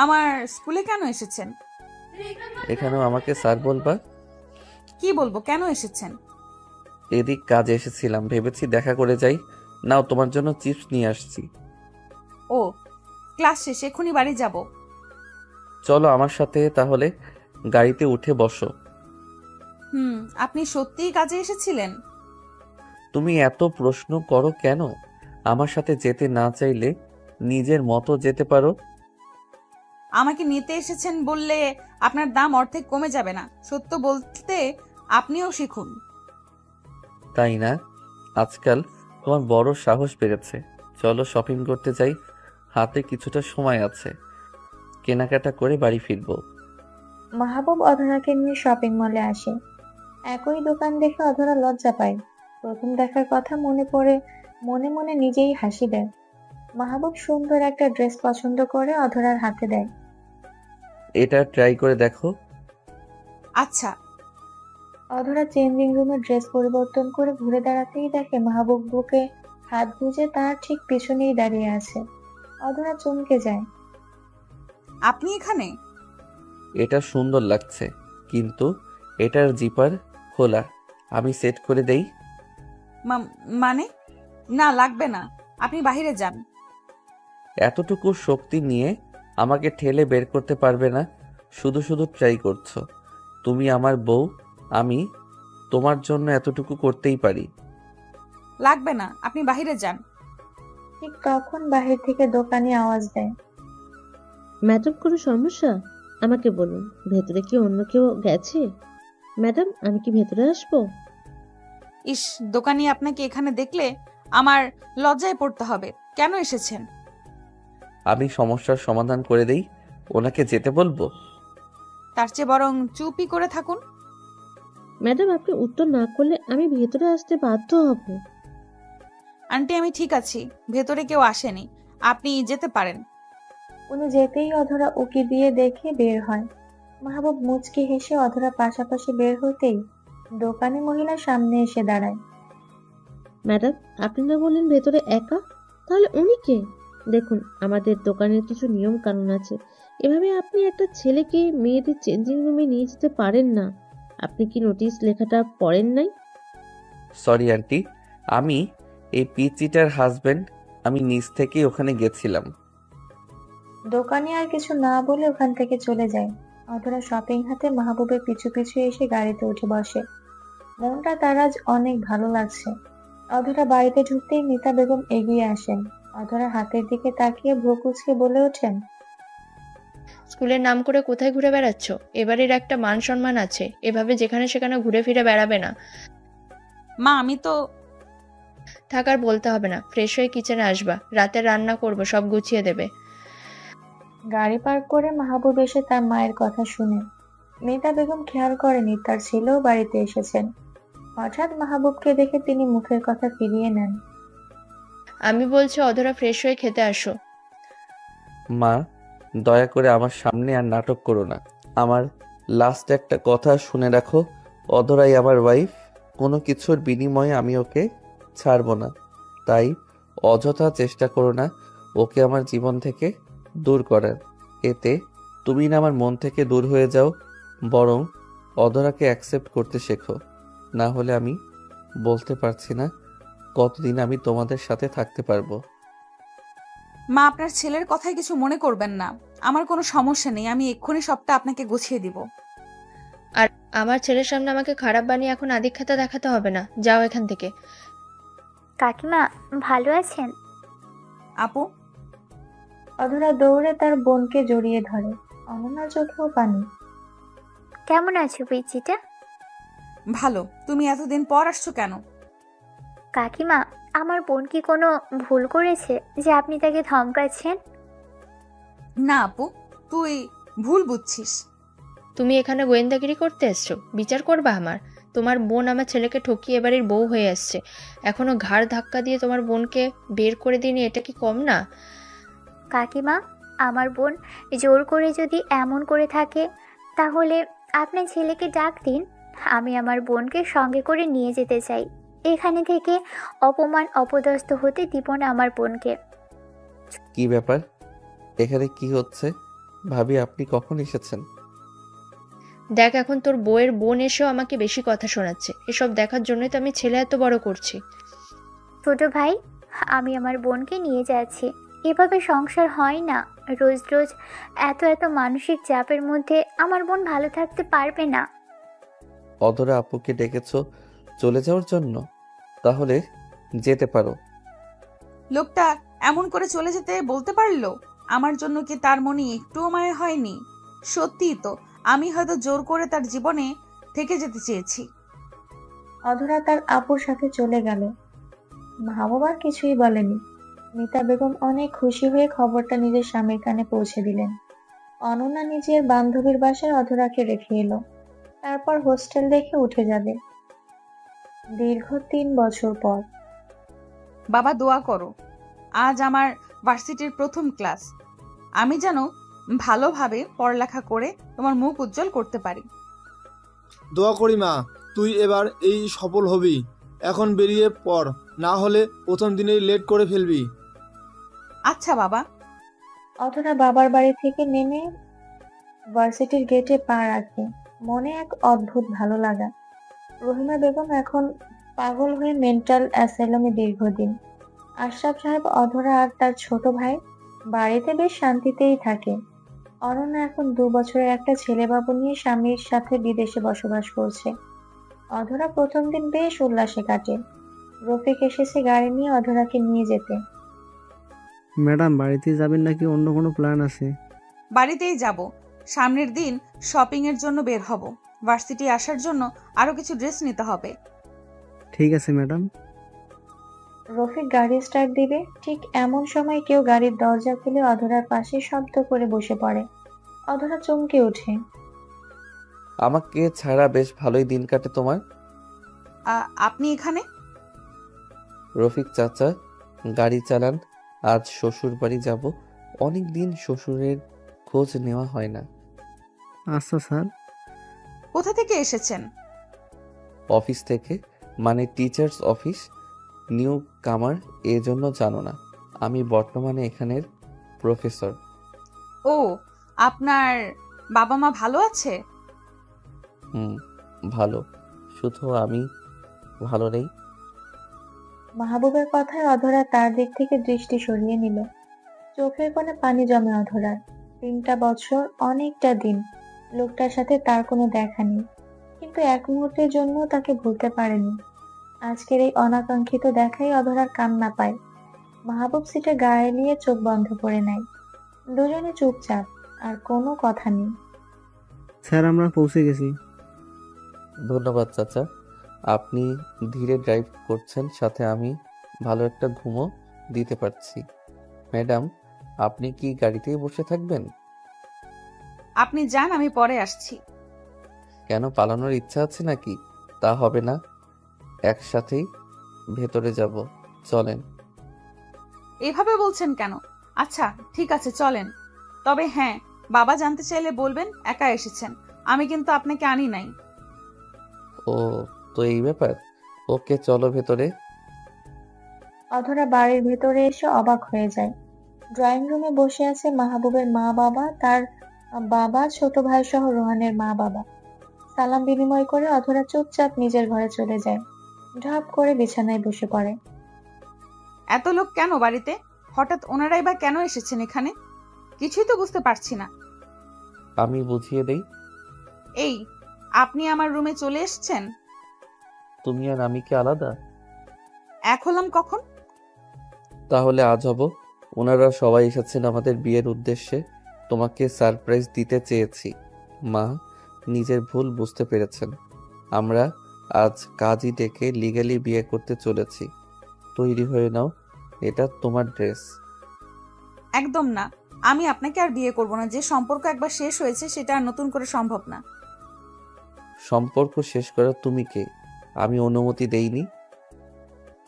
আমার স্কুলে কেন এসেছেন? এখানেও আমাকে স্যার বলবা? কি বলবো, কেন এসেছেন? এদিক কাজে এসেছিলাম, ভেবেছি দেখা করে যাই। নাও তোমার জন্য চিপস নিয়ে আসছি। ও, ক্লাস শেষ, এখনই বাড়ি যাব। চলো আমার সাথে, তাহলে গাড়িতে উঠে বসো। আপনি সত্যিই কাজে এসেছিলেন? তুমি এত প্রশ্ন করো কেন? আমার সাথে যেতে না চাইলে নিজের মতো যেতে পারো। আমাকে নিতে এসেছেন বললে আপনার দাম অর্ধেক কমে যাবে না? সত্য বলতে আপনিও শিখুন। তাই না? আজকাল তোমার বড় সাহস বেড়েছে। চলো শপিং করতে যাই, হাতে কিছুটা সময় আছে। কেনাকাটা করে বাড়ি ফিরবো। মাহবুব অধরাকে নিয়ে শপিং মলে আসে। একই দোকান দেখে অধরা লজ্জা পায়। প্রথম দেখার কথা মনে পড়ে মনে মনে নিজেই হাসি দেয়। মাহবুব সুন্দর একটা ড্রেস পছন্দ করে অধরার হাতে দেয়। এটা ট্রাই করে দেখো। আচ্ছা। অধরা চেঞ্জিং রুমে ড্রেস পরিবর্তন করে ঘুরে দাঁড়াতেই দেখে মাহবুব বুকে হাত গুজে তার ঠিক পিছনেই দাঁড়িয়ে আছে। অধরা চমকে যায়। আপনি এখানে? এটা সুন্দর লাগছে, কিন্তু এটার জিপার খোলা। আমি সেট করে দেই? মানে? না, লাগবে না, আপনি বাইরে যান। এতটুকু শক্তি নিয়ে আমাকে ঠেলে বের করতে পারবে না। শুধু শুধু ট্রাই করছো। তুমি আমার বউ, আমি তোমার জন্য এতটুকু করতেই পারি। লাগবে না, আপনি বাইরে যান। ঠিক তখন বাহির থেকে দোকানি আওয়াজ দেয়। ম্যাডাম, কোনো সমস্যা? আমাকে বলুন, ভেতরে কি অন্য কেউ গেছে? ম্যাডাম, আমি কি ভেতরে আসবো? ইস, দোকানি আপনাকে এখানে দেখলে আমার লজ্জায় পড়তে হবে। কেন এসেছেন? আমি সমস্যার সমাধান করে দেই, ওনাকে যেতে বলবো? তার চেয়ে বরং চুপই করে থাকুন। ম্যাডাম, আপনি উত্তর না করলে আমি ভেতরে আসতে বাধ্য হব। আন্টি, আমি ঠিক আছি, ভেতরে কেউ আসেনি, আপনি যেতে পারেন। উনি যেতেই অধরা উকি দিয়ে দেখে বের হয়। মাহবুব মুচকি হেসে অধরা পাশাপাশি বের হতেই দোকানি মহিলা সামনে এসে দাঁড়ায়। ম্যাডাম, আপনি না বললেন ভেতরে একা? তাহলে উনি কে? দেখুন, আমাদের দোকানের কিছু নিয়ম কানুন আছে। এভাবে আপনি একটা ছেলেকে মেয়েদের চেঞ্জিং রুমে নিয়ে যেতে পারেন না। আপনি কি নোটিশ লেখাটা পড়েন নাই? সরি আন্টি, আমি এই পিচিটার হাজবেন্ড। আমি নিজ থেকেই ওখানে গেছিলাম। দোকানি আর কিছু না বলে ওখান থেকে চলে যায়। অধরা শপিং হাতে মাহবুবের পিছু পিছু এসে গাড়িতে উঠে বসে। মনটা তার আজ অনেক ভালো লাগছে। অধরা বাড়িতে ঢুকতেই মিতা বেগম এগিয়ে আসেন। অধরা হাতের দিকে তাকিয়ে ভ্রু কুঁচকে বলে ওঠেন, স্কুলের নাম করে কোথায় ঘুরে বেড়াচ্ছ? এবারের একটা মান সম্মান আছে, এভাবে যেখানে সেখানে ঘুরে ফিরে বেড়াবে না। মা, আমি তো থাকার বলতে হবে না, ফ্রেশ হয়ে কিচেনে আসবা, রাতে রান্না করব, সব গুছিয়ে দেবে। গাড়ি পার্ক করে মাহবুব এসে তার মায়ের কথা শুনে। মিতা বেগম খেয়াল করেনি তার ছেলেও বাড়িতে এসেছেন। হঠাৎ মাহবুবকে দেখে তিনি মুখের কথা ফিরিয়ে নেন। আমি বলছি অধরা, ফ্রেশ হয়ে খেতে আসো। মা, দয়া করে আমার সামনে আর নাটক করো না। আমার লাস্ট একটা কথা শুনে রাখো, অধরাই আমার ওয়াইফ। কোনো কিছুর বিনিময়ে আমি ওকে ছাড়বো না। তাই অযথা চেষ্টা করো না ওকে আমার জীবন থেকে দূর করার। এতে তুমি না আমার মন থেকে দূর হয়ে যাও, বরং অধরাকে অ্যাকসেপ্ট করতে শেখো। না হলে আমি বলতে পারছি না কতদিন আমি তোমাদের সাথে থাকতে পারবো। মা, আপনার ছেলের কথায় কিছু মনে করবেন না। আমার কোনো সমস্যা নেই, আমি এক্ষুনি সবটা আপনাকে গুছিয়ে দিব। আর আমার ছেলের সামনে আমাকে খারাপ বানিয়ে এখন আদিক্ষেতা দেখাতে হবে না, যাও এখান থেকে। কাকিমা ভালো আছেন? আপু? অধরা দৌড়ে তার বোনকে জড়িয়ে ধরে। অনন্যার চোখেও পানি। কেমন আছো পিচিটা? ভালো। তুমি এতদিন পর আসছো কেন? কাকিমা, আমার বোন কি কোনো ভুল করেছে যে আপনি তাকে ধমকাচ্ছেন? না আপু, তুই ভুল বুঝছিস। তুমি এখানে গোয়েন্দাগিরি করতে এসছো? বিচার করবা আমার? তোমার বোন আমার ছেলেকে ঠকিয়ে এবারের বউ হয়ে আসছে, এখনো ঘাড় ধাক্কা দিয়ে তোমার বোনকে বের করে দিনি, এটা কি কম না? কাকিমা, আমার বোন জোর করে যদি এমন করে থাকে তাহলে আপনার ছেলেকে ডাক দিন। আমি আমার বোনকে সঙ্গে করে নিয়ে যেতে চাই। এখানে থেকে অপমান অপদস্থ হতে দিব না আমার বোনকে। কি ব্যাপার, এখানে কি হচ্ছে? ভাবি, আপনি কখন এসেছেন? দেখ, এখন তোর বউয়ের বোন এসেও আমাকে বেশি কথা শোনাচ্ছে। এসব দেখার জন্যই তো আমি ছেলে এত বড় করছি। ছোট ভাই, আমি আমার বোনকে নিয়ে যাচ্ছি। এভাবে সংসার হয় না। রোজ রোজ এত এত মানসিক চাপের মধ্যে আমার বোন ভালো থাকতে পারবে না। অধরা আপুকে ডেকেছো চলে যাওয়ার জন্য? তাহলে যেতে পারো। লোকটা এমন করে চলে যেতে বলতে পারলো? আমার জন্য কি তার মনে একটুও মায়া হয়নি? সত্যিই তো, আমি হয়তো জোর করে তার জীবনে থেকে যেতে চেয়েছি। অধরা তার আপুর সাথে চলে গেল। মাহবুব আর কিছুই বলেনি। মিতা বেগম অনেক খুশি হয়ে খবরটা নিজের স্বামীর কানে পৌঁছে দিলেন। অনন্যা নিজের বান্ধবীর বাসায় অধরাকে রেখে এলো। তারপর হোস্টেল দেখে উঠে যাবে। দীর্ঘ 3 বছর পর। বাবা, দোয়া করো, আজ আমার ভার্সিটির প্রথম ক্লাস। আমি যেন ভালোভাবে পড়ালেখা করে তোমার মুখ উজ্জ্বল করতে পারি। দোয়া করি মা, তুই এবার এই সফল হবি। এখন বেরিয়ে পড়, না হলে প্রথম দিনেই লেট করে ফেলবি। আচ্ছা বাবা। অধরা বাবার বাড়ি থেকে নেমে ভার্সিটির গেটে পা রাখে, মনে এক অদ্ভুত ভালো লাগা। রহিমা বেগম এখন পাগল হয়ে মেন্টাল অ্যাসাইলামে দীর্ঘদিন। আশরাফ সাহেব, অধরা আর তার ছোট ভাই বাড়িতে বেশ শান্তিতেই থাকে। অনন্যা এখন 2 বছরের একটা ছেলেবাবু নিয়ে স্বামীর সাথে বিদেশে বসবাস করছে। অধরা প্রথম দিন বেশ উল্লাসে কাটে। রফিক এসেছে গাড়ি নিয়ে অধরাকে নিয়ে যেতে। ম্যাডাম, বাড়িতে যাবেন নাকি অন্য কোনো প্ল্যান আছে? বাড়িতেই যাব। সামনের দিন শপিং এর জন্য বের হব। ভার্সিটি আসার জন্য আরো কিছু ড্রেস নিতে হবে। ঠিক আছে ম্যাডাম। রফিক গাড়ি স্টার্ট দিবে, ঠিক এমন সময় কেউ গাড়ির দরজা খুলে অধরার পাশে শব্দ করে বসে পড়ে। অধরা চমকে ওঠে। আমাকে ছাড়া বেশ ভালোই দিন কাটে তোমার। আপনি এখানে? রফিক চাচা গাড়ি চালান, আজ শ্বশুর বাড়ি যাব। অনেক দিন শ্বশুরের খোঁজ নেওয়া হয় না। আচ্ছা স্যার। কোথা থেকে এসেছেন? অফিস থেকে, মানে টিচার্স অফিস। নিউ কামার, এজন্য জানো না। আমি বর্তমানে এখানের প্রফেসর। ও, আপনার বাবা মা ভালো আছে? ভালো, শুধু আমি ভালো নেই। মাহবুবের কথায় অধরা তার দিক থেকে দৃষ্টি সরিয়ে নিল। চোখের কোণে পানি জমে অধরার। 3টা বছর অনেকটা দিন। লোকটার সাথে তার কোনো দেখা নেই, কিন্তু এক মুহূর্তের জন্য তাকে ভুলতে পারেনি। আজকের এই অনাকাঙ্ক্ষিত দেখাই অধরার কান্না পায়। মাহবুব সিটে গায়ে নিয়ে চোখ বন্ধ করে নেয়। দুজনে চুপচাপ, আর কোনো কথা নেই। স্যার, আমরা পৌঁছে গেছি। ধন্যবাদ চাচা। আপনি ধীরে ড্রাইভ করছেন, সাথে আমি ভালো একটা ঘুমও দিতে পারছি। ম্যাডাম, আপনি কি গাড়িতেই বসে থাকবেন? আপনি যান, আমি পরে আসছি। কেন, পালানোর ইচ্ছা আছে নাকি? তা হবে না, একসাথেই ভেতরে যাব। চলেন। এভাবে বলছেন কেন? আচ্ছা ঠিক আছে, চলেন। তবে হ্যাঁ, বাবা জানতে চাইলে বলবেন একা এসেছেন, আমি কিন্তু আপনাকে আনি নাই। ও, তো এই ব্যাপার। ওকে, চলো ভেতরে। অধরা বাড়ির ভেতরে এসে অবাক হয়ে যায়। ড্রয়িং রুমে বসে আছে মাহবুবের মা বাবা, তার বাবা, ছোট ভাই সহ রোহানের মা বাবা। সালাম বিনিময় করে অধরা চুপচাপ নিজের ঘরে চলে যায়। ঢাপ করে বিছানায় বসে পড়ে। এত লোক কেন বাড়িতে? হঠাৎ ওনারাই বা কেন এসেছেন এখানে? কিছুই তো বুঝতে পারছি না। আমি বুঝিয়ে দেই। এই, আপনি আমার রুমে চলে এসেছেন? তুমি আর আমি কি আলাদা? এক হলাম কখন? তাহলে আজ হব। ওনারা সবাই এসেছেন আমাদের বিয়ের উদ্দেশ্যে। তোমাকে সারপ্রাইজ দিতে চেয়েছি। মা নিজের ভুল বুঝতে পেরেছেন। আমরা আজ কাজী ডেকে লিগ্যালি বিয়ে করতে চলেছি। তৈরি হয়ে নাও, এটা তোমার ড্রেস। একদম না, আমি আপনাকে আর বিয়ে করব না। যে সম্পর্ক একবার শেষ হয়েছে সেটা আর নতুন করে সম্ভব না। সম্পর্ক শেষ করা তুমি কে? আমি অনুমতি দেইনি।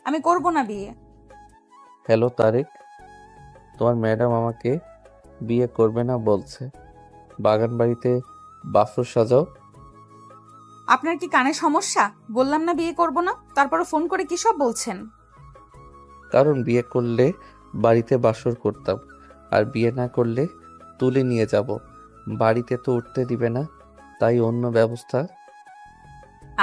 আমি করব না বিয়ে। হ্যালো তারেক, তোমার ম্যাডাম আমাকে বিয়ে করবে না বলছে। বাগান বাড়িতে বাসর সাজাও। আপনার কি কানে সমস্যা? বললাম না বিয়ে করব না, তারপরে ফোন করে কি সব বলছেন? কারণ বিয়ে করলে বাড়িতে বাসর করতাম, আর বিয়ে না করলে তুলে নিয়ে যাব। বাড়িতে তো উঠতে দিবে না, তাই অন্য ব্যবস্থা।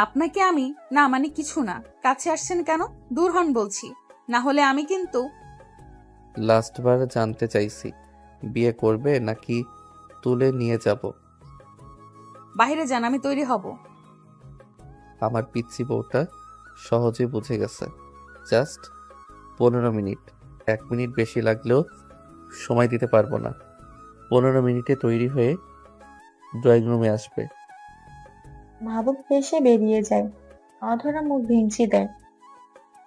আপনাকে আমি না মানে কিছু না। কাছে আসছেন কেন? দূর হন বলছি, না হলে আমি কিন্তু। লাস্টবার জানতে চাইছি, বিয়ে করবে নাকি তুলে নিয়ে যাব? বাইরে যান, আমি তৈরি হব। আমার পিচ্ছি বউটা সহজে বুঝে গেছে। Just 15 minute. 1 মিনিট বেশি লাগলেও সময় দিতে পারবো না। 15 মিনিটে তৈরি হয়ে ড্রয়িং রুমে আসবে। মাহবুব হেসে বেরিয়ে যায়। অধরা মুখ ভেঙচি দেয়।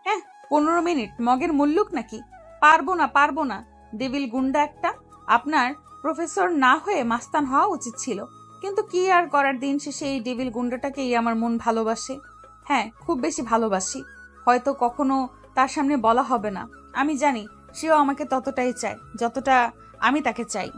হ্যাঁ, 15 মিনিট মগের মুল্লুক নাকি? পারবো না, পারবো না। ডেভিল গুন্ডা একটা। আপনার প্রফেসর না হয়ে মাস্তান হওয়া উচিত ছিল, কিন্তু কি আর করার। দিন শেষে এই ডেভিল গুন্ডাটাকেই আমার মন ভালোবাসে। হ্যাঁ, খুব বেশি ভালোবাসি। হয়তো কখনো তার সামনে বলা হবে না। আমি জানি সেও আমাকে ততটাই চায় যতটা আমি তাকে চাই।